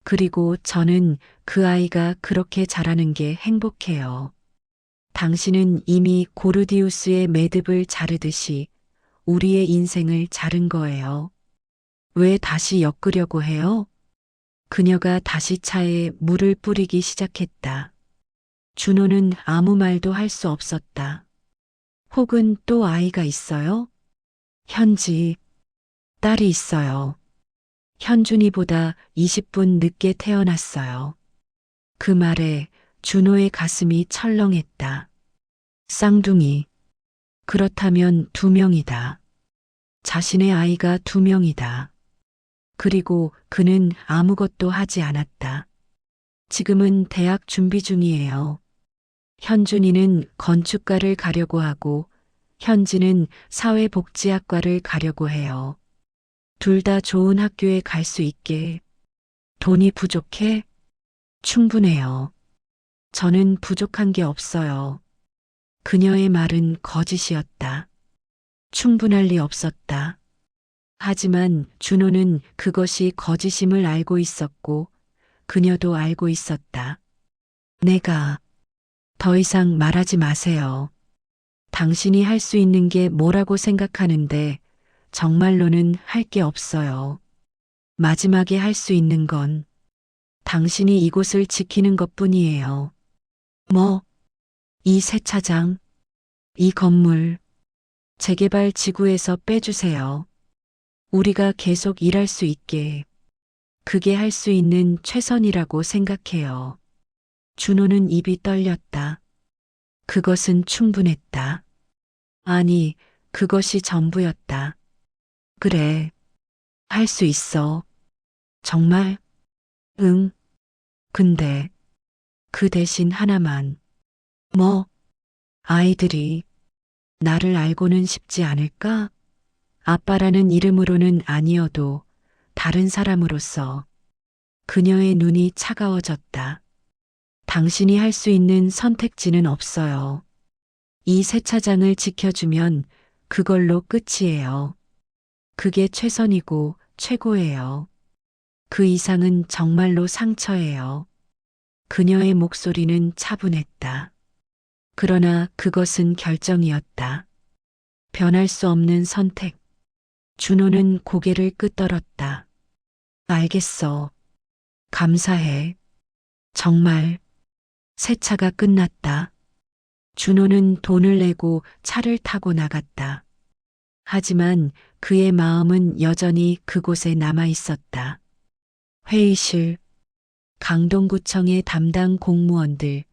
그리고 저는 그 아이가 그렇게 자라는 게 행복해요. 당신은 이미 고르디우스의 매듭을 자르듯이 우리의 인생을 자른 거예요. 왜 다시 엮으려고 해요? 그녀가 다시 차에 물을 뿌리기 시작했다. 준호는 아무 말도 할 수 없었다. 혹은 또 아이가 있어요? 현지, 딸이 있어요. 현준이보다 20분 늦게 태어났어요. 그 말에 준호의 가슴이 철렁했다. 쌍둥이. 그렇다면 2명이다. 자신의 아이가 2명이다. 그리고 그는 아무것도 하지 않았다. 지금은 대학 준비 중이에요. 현준이는 건축가를 가려고 하고 현지는 사회복지학과를 가려고 해요. 둘 다 좋은 학교에 갈 수 있게. 돈이 부족해? 충분해요. 저는 부족한 게 없어요. 그녀의 말은 거짓이었다. 충분할 리 없었다. 하지만 준호는 그것이 거짓임을 알고 있었고 그녀도 알고 있었다. 내가 더 이상 말하지 마세요. 당신이 할 수 있는 게 뭐라고 생각하는데 정말로는 할 게 없어요. 마지막에 할 수 있는 건 당신이 이곳을 지키는 것뿐이에요. 뭐, 이 세차장, 이 건물, 재개발 지구에서 빼주세요. 우리가 계속 일할 수 있게. 그게 할 수 있는 최선이라고 생각해요. 준호는 입이 떨렸다. 그것은 충분했다. 아니, 그것이 전부였다. 그래, 할 수 있어. 정말? 응. 근데 그 대신 하나만. 뭐, 아이들이 나를 알고는 싶지 않을까? 아빠라는 이름으로는 아니어도 다른 사람으로서 그녀의 눈이 차가워졌다. 당신이 할 수 있는 선택지는 없어요. 이 세차장을 지켜주면 그걸로 끝이에요. 그게 최선이고 최고예요. 그 이상은 정말로 상처예요. 그녀의 목소리는 차분했다. 그러나 그것은 결정이었다. 변할 수 없는 선택. 준호는 고개를 끄덕였다. 알겠어. 감사해. 정말. 세차가 끝났다. 준호는 돈을 내고 차를 타고 나갔다. 하지만 그의 마음은 여전히 그곳에 남아 있었다. 회의실, 강동구청의 담당 공무원들,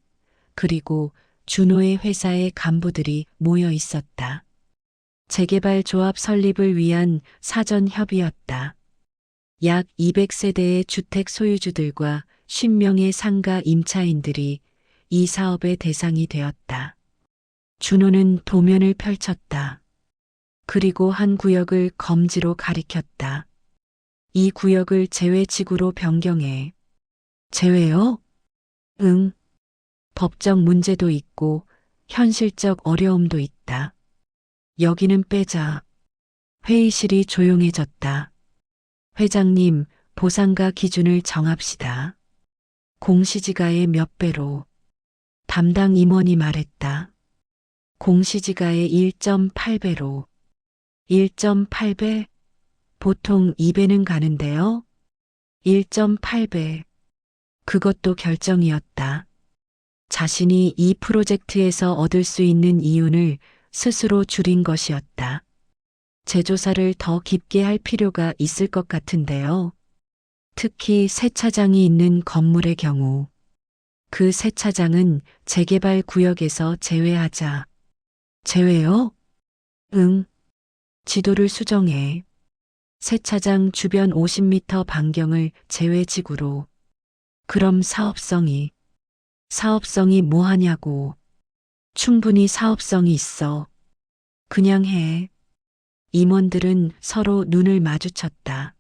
그리고 준호의 회사의 간부들이 모여 있었다. 재개발 조합 설립을 위한 사전 협의였다. 약 200세대의 주택 소유주들과 50명의 상가 임차인들이 이 사업의 대상이 되었다. 준호는 도면을 펼쳤다. 그리고 한 구역을 검지로 가리켰다. 이 구역을 재외지구로 변경해. 재외요? 응. 법적 문제도 있고 현실적 어려움도 있다. 여기는 빼자. 회의실이 조용해졌다. 회장님, 보상가 기준을 정합시다. 공시지가의 몇 배로. 담당 임원이 말했다. 공시지가의 1.8배로. 1.8배? 보통 2배는 가는데요. 1.8배. 그것도 결정이었다. 자신이 이 프로젝트에서 얻을 수 있는 이윤을 스스로 줄인 것이었다. 재조사를 더 깊게 할 필요가 있을 것 같은데요. 특히 세차장이 있는 건물의 경우. 그 세차장은 재개발 구역에서 제외하자. 제외요? 응. 지도를 수정해. 세차장 주변 50m 반경을 제외지구로. 그럼 사업성이 뭐 하냐고. 충분히 사업성이 있어. 그냥 해. 임원들은 서로 눈을 마주쳤다.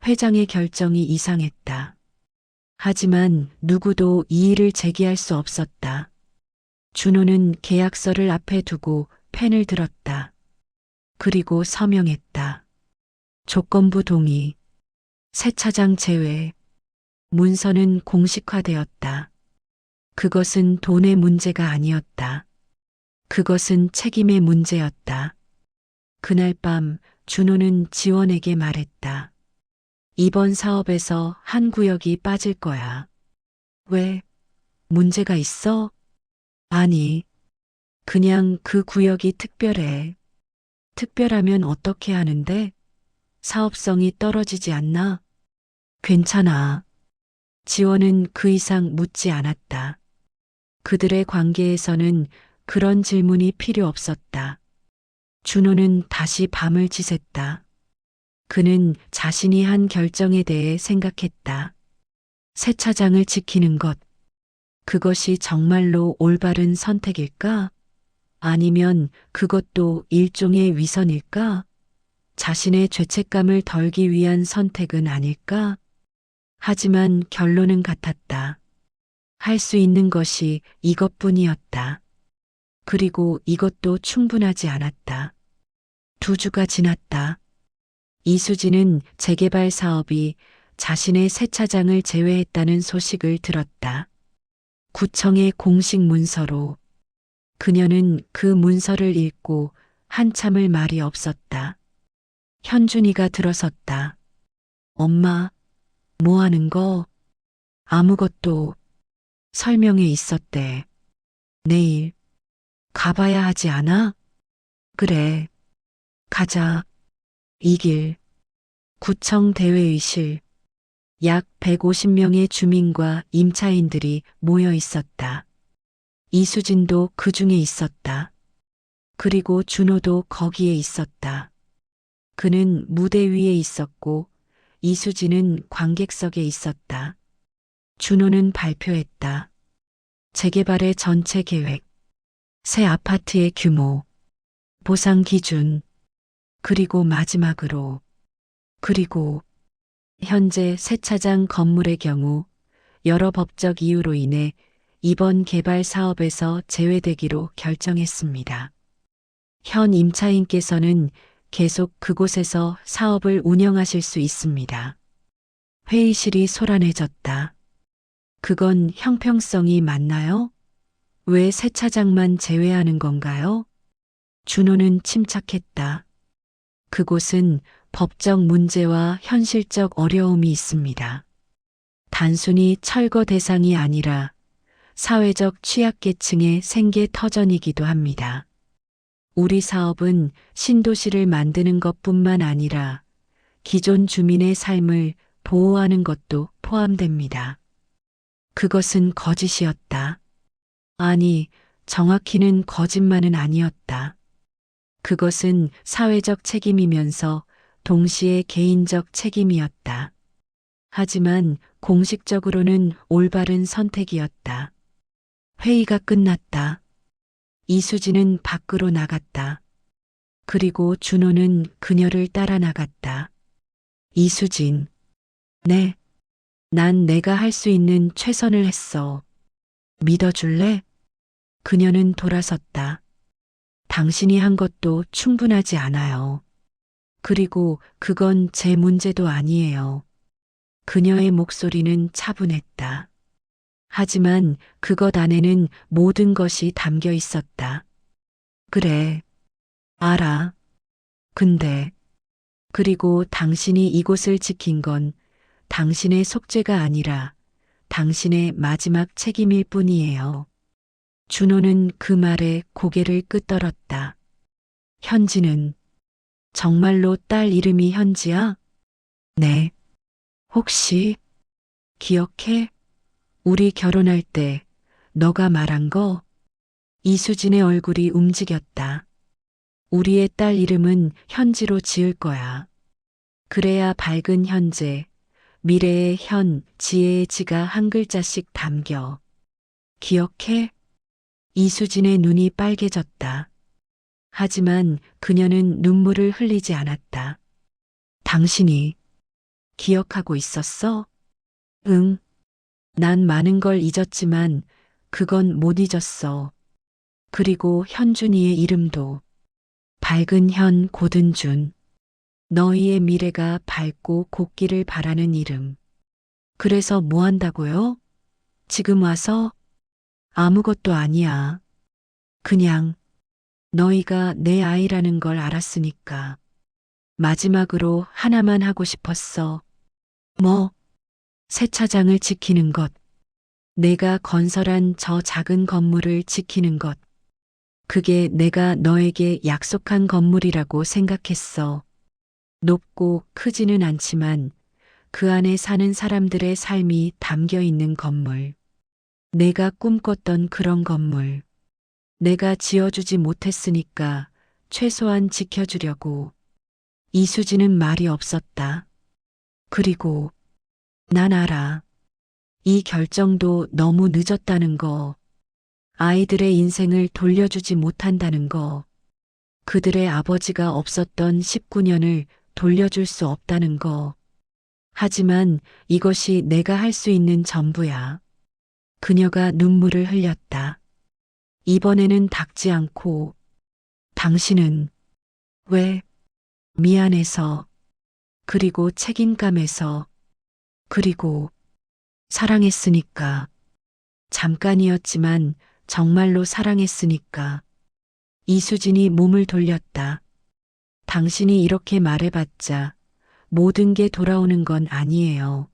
회장의 결정이 이상했다. 하지만 누구도 이의를 제기할 수 없었다. 준호는 계약서를 앞에 두고 펜을 들었다. 그리고 서명했다. 조건부 동의. 세차장 제외. 문서는 공식화되었다. 그것은 돈의 문제가 아니었다. 그것은 책임의 문제였다. 그날 밤 준호는 지원에게 말했다. 이번 사업에서 한 구역이 빠질 거야. 왜? 문제가 있어? 아니, 그냥 그 구역이 특별해. 특별하면 어떻게 하는데? 사업성이 떨어지지 않나? 괜찮아. 지원은 그 이상 묻지 않았다. 그들의 관계에서는 그런 질문이 필요 없었다. 준호는 다시 밤을 지샜다. 그는 자신이 한 결정에 대해 생각했다. 세차장을 지키는 것. 그것이 정말로 올바른 선택일까? 아니면 그것도 일종의 위선일까? 자신의 죄책감을 덜기 위한 선택은 아닐까? 하지만 결론은 같았다. 할 수 있는 것이 이것뿐이었다. 그리고 이것도 충분하지 않았다. 2주가 지났다. 이수진은 재개발 사업이 자신의 세차장을 제외했다는 소식을 들었다. 구청의 공식 문서로. 그녀는 그 문서를 읽고 한참을 말이 없었다. 현준이가 들어섰다. 엄마, 뭐 하는 거? 아무것도. 설명에 있었대. 내일 가봐야 하지 않아? 그래. 가자. 이 길. 구청 대회의실. 약 150명의 주민과 임차인들이 모여 있었다. 이수진도 그 중에 있었다. 그리고 준호도 거기에 있었다. 그는 무대 위에 있었고 이수진은 관객석에 있었다. 준호는 발표했다. 재개발의 전체 계획, 새 아파트의 규모, 보상 기준, 그리고 마지막으로, 그리고 현재 세차장 건물의 경우 여러 법적 이유로 인해 이번 개발 사업에서 제외되기로 결정했습니다. 현 임차인께서는 계속 그곳에서 사업을 운영하실 수 있습니다. 회의실이 소란해졌다. 그건 형평성이 맞나요? 왜 세차장만 제외하는 건가요? 준호는 침착했다. 그곳은 법적 문제와 현실적 어려움이 있습니다. 단순히 철거 대상이 아니라 사회적 취약계층의 생계 터전이기도 합니다. 우리 사업은 신도시를 만드는 것뿐만 아니라 기존 주민의 삶을 보호하는 것도 포함됩니다. 그것은 거짓이었다. 아니, 정확히는 거짓말은 아니었다. 그것은 사회적 책임이면서 동시에 개인적 책임이었다. 하지만 공식적으로는 올바른 선택이었다. 회의가 끝났다. 이수진은 밖으로 나갔다. 그리고 준호는 그녀를 따라 나갔다. 이수진, 네. 난 내가 할 수 있는 최선을 했어. 믿어줄래? 그녀는 돌아섰다. 당신이 한 것도 충분하지 않아요. 그리고 그건 제 문제도 아니에요. 그녀의 목소리는 차분했다. 하지만 그것 안에는 모든 것이 담겨 있었다. 그래, 알아. 근데, 그리고 당신이 이곳을 지킨 건 당신의 속죄가 아니라 당신의 마지막 책임일 뿐이에요. 준호는 그 말에 고개를 끄덕였다. 현지는 정말로 딸 이름이 현지야? 네. 혹시 기억해? 우리 결혼할 때 너가 말한 거? 이수진의 얼굴이 움직였다. 우리의 딸 이름은 현지로 지을 거야. 그래야 밝은 현재, 미래의 현, 지혜의 지가 한 글자씩 담겨. 기억해? 이수진의 눈이 빨개졌다. 하지만 그녀는 눈물을 흘리지 않았다. 당신이 기억하고 있었어? 응. 난 많은 걸 잊었지만 그건 못 잊었어. 그리고 현준이의 이름도. 밝은 현 고든준. 너희의 미래가 밝고 곱기를 바라는 이름. 그래서 뭐 한다고요? 지금 와서? 아무것도 아니야. 그냥 너희가 내 아이라는 걸 알았으니까. 마지막으로 하나만 하고 싶었어. 뭐? 세차장을 지키는 것. 내가 건설한 저 작은 건물을 지키는 것. 그게 내가 너에게 약속한 건물이라고 생각했어. 높고 크지는 않지만 그 안에 사는 사람들의 삶이 담겨 있는 건물. 내가 꿈꿨던 그런 건물. 내가 지어주지 못했으니까 최소한 지켜주려고. 이수지는 말이 없었다. 그리고 난 알아. 이 결정도 너무 늦었다는 거. 아이들의 인생을 돌려주지 못한다는 거. 그들의 아버지가 없었던 19년을 돌려줄 수 없다는 거. 하지만 이것이 내가 할 수 있는 전부야. 그녀가 눈물을 흘렸다. 이번에는 닦지 않고, 당신은 왜 미안해서, 그리고 책임감에서, 그리고 사랑했으니까. 잠깐이었지만 정말로 사랑했으니까. 이수진이 몸을 돌렸다. 당신이 이렇게 말해봤자 모든 게 돌아오는 건 아니에요.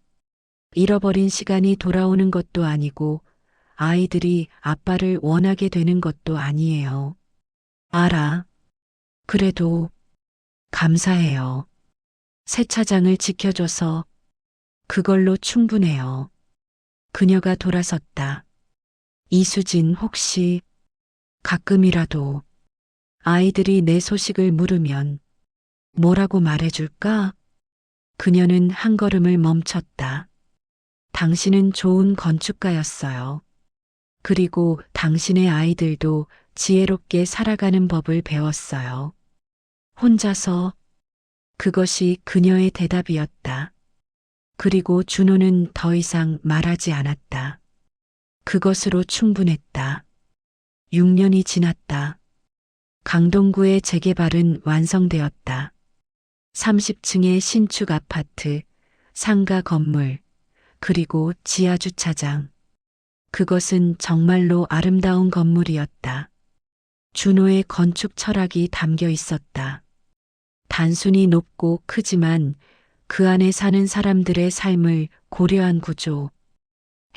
잃어버린 시간이 돌아오는 것도 아니고 아이들이 아빠를 원하게 되는 것도 아니에요. 알아. 그래도 감사해요. 세차장을 지켜줘서 그걸로 충분해요. 그녀가 돌아섰다. 이수진 혹시 가끔이라도 아이들이 내 소식을 물으면 뭐라고 말해줄까? 그녀는 한 걸음을 멈췄다. 당신은 좋은 건축가였어요. 그리고 당신의 아이들도 지혜롭게 살아가는 법을 배웠어요. 혼자서. 그것이 그녀의 대답이었다. 그리고 준호는 더 이상 말하지 않았다. 그것으로 충분했다. 6년이 지났다. 강동구의 재개발은 완성되었다. 30층의 신축 아파트, 상가 건물, 그리고 지하 주차장. 그것은 정말로 아름다운 건물이었다. 준호의 건축 철학이 담겨 있었다. 단순히 높고 크지만 그 안에 사는 사람들의 삶을 고려한 구조.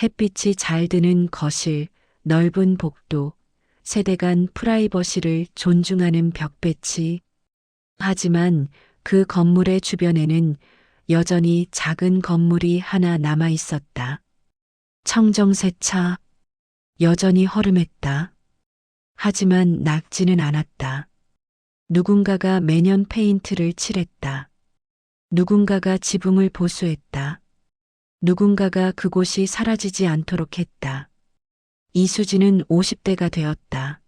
햇빛이 잘 드는 거실, 넓은 복도, 세대 간 프라이버시를 존중하는 벽 배치. 하지만 그 건물의 주변에는 여전히 작은 건물이 하나 남아 있었다. 청정세차. 여전히 허름했다. 하지만 낡지는 않았다. 누군가가 매년 페인트를 칠했다. 누군가가 지붕을 보수했다. 누군가가 그곳이 사라지지 않도록 했다. 이수지는 50대가 되었다.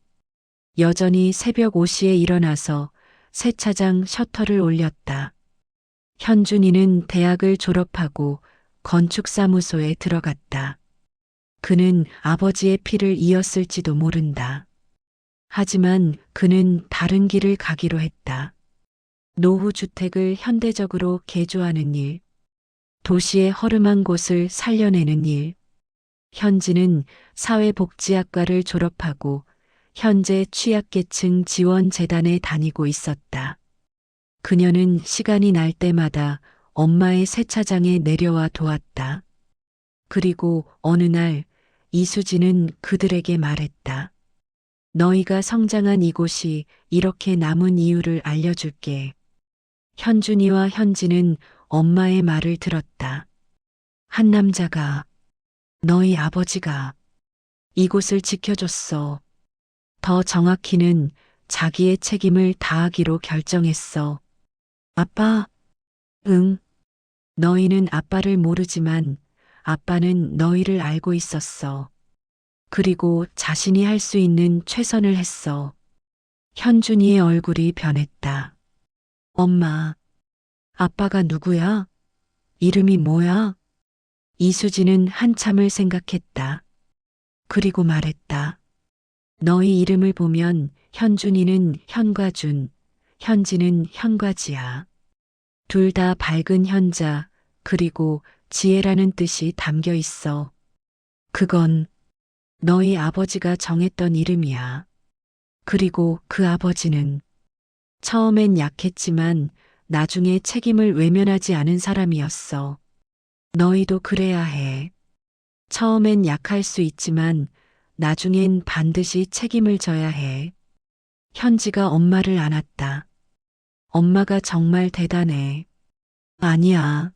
여전히 새벽 5시에 일어나서 세차장 셔터를 올렸다. 현준이는 대학을 졸업하고 건축사무소에 들어갔다. 그는 아버지의 피를 이었을지도 모른다. 하지만 그는 다른 길을 가기로 했다. 노후주택을 현대적으로 개조하는 일, 도시의 허름한 곳을 살려내는 일. 현지는 사회복지학과를 졸업하고 현재 취약계층 지원재단에 다니고 있었다. 그녀는 시간이 날 때마다 엄마의 세차장에 내려와 도왔다. 그리고 어느 날 이수지는 그들에게 말했다. 너희가 성장한 이곳이 이렇게 남은 이유를 알려줄게. 현준이와 현지는 엄마의 말을 들었다. 한 남자가, 너희 아버지가 이곳을 지켜줬어. 더 정확히는 자기의 책임을 다하기로 결정했어. 아빠? 응. 너희는 아빠를 모르지만 아빠는 너희를 알고 있었어. 그리고 자신이 할 수 있는 최선을 했어. 현준이의 얼굴이 변했다. 엄마, 아빠가 누구야? 이름이 뭐야? 이수지는 한참을 생각했다. 그리고 말했다. 너희 이름을 보면 현준이는 현과준, 현지는 현과지야. 둘 다 밝은 현자, 그리고 지혜라는 뜻이 담겨 있어. 그건 너희 아버지가 정했던 이름이야. 그리고 그 아버지는 처음엔 약했지만 나중에 책임을 외면하지 않은 사람이었어. 너희도 그래야 해. 처음엔 약할 수 있지만 나중엔 반드시 책임을 져야 해. 현지가 엄마를 안았다. 엄마가 정말 대단해. 아니야.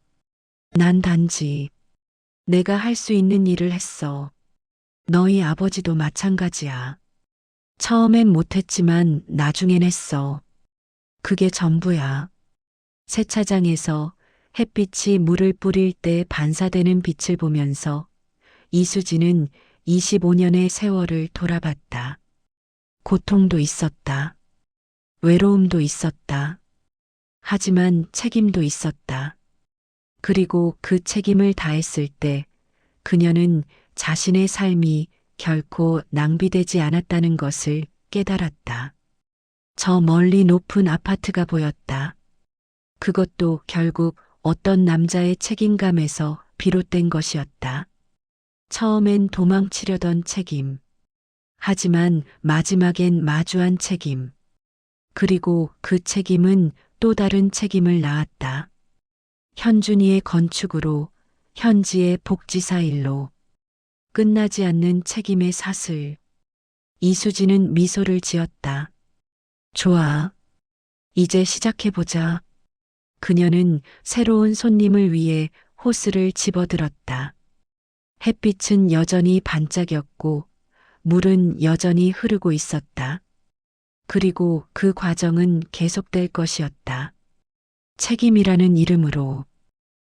난 단지 내가 할 수 있는 일을 했어. 너희 아버지도 마찬가지야. 처음엔 못했지만 나중엔 했어. 그게 전부야. 세차장에서 햇빛이 물을 뿌릴 때 반사되는 빛을 보면서 이수지는 25년의 세월을 돌아봤다. 고통도 있었다. 외로움도 있었다. 하지만 책임도 있었다. 그리고 그 책임을 다했을 때 그녀는 자신의 삶이 결코 낭비되지 않았다는 것을 깨달았다. 저 멀리 높은 아파트가 보였다. 그것도 결국 어떤 남자의 책임감에서 비롯된 것이었다. 처음엔 도망치려던 책임. 하지만 마지막엔 마주한 책임. 그리고 그 책임은 또 다른 책임을 낳았다. 현준이의 건축으로, 현지의 복지사 일로. 끝나지 않는 책임의 사슬. 이수지는 미소를 지었다. 좋아. 이제 시작해보자. 그녀는 새로운 손님을 위해 호스를 집어들었다. 햇빛은 여전히 반짝였고 물은 여전히 흐르고 있었다. 그리고 그 과정은 계속될 것이었다. 책임이라는 이름으로.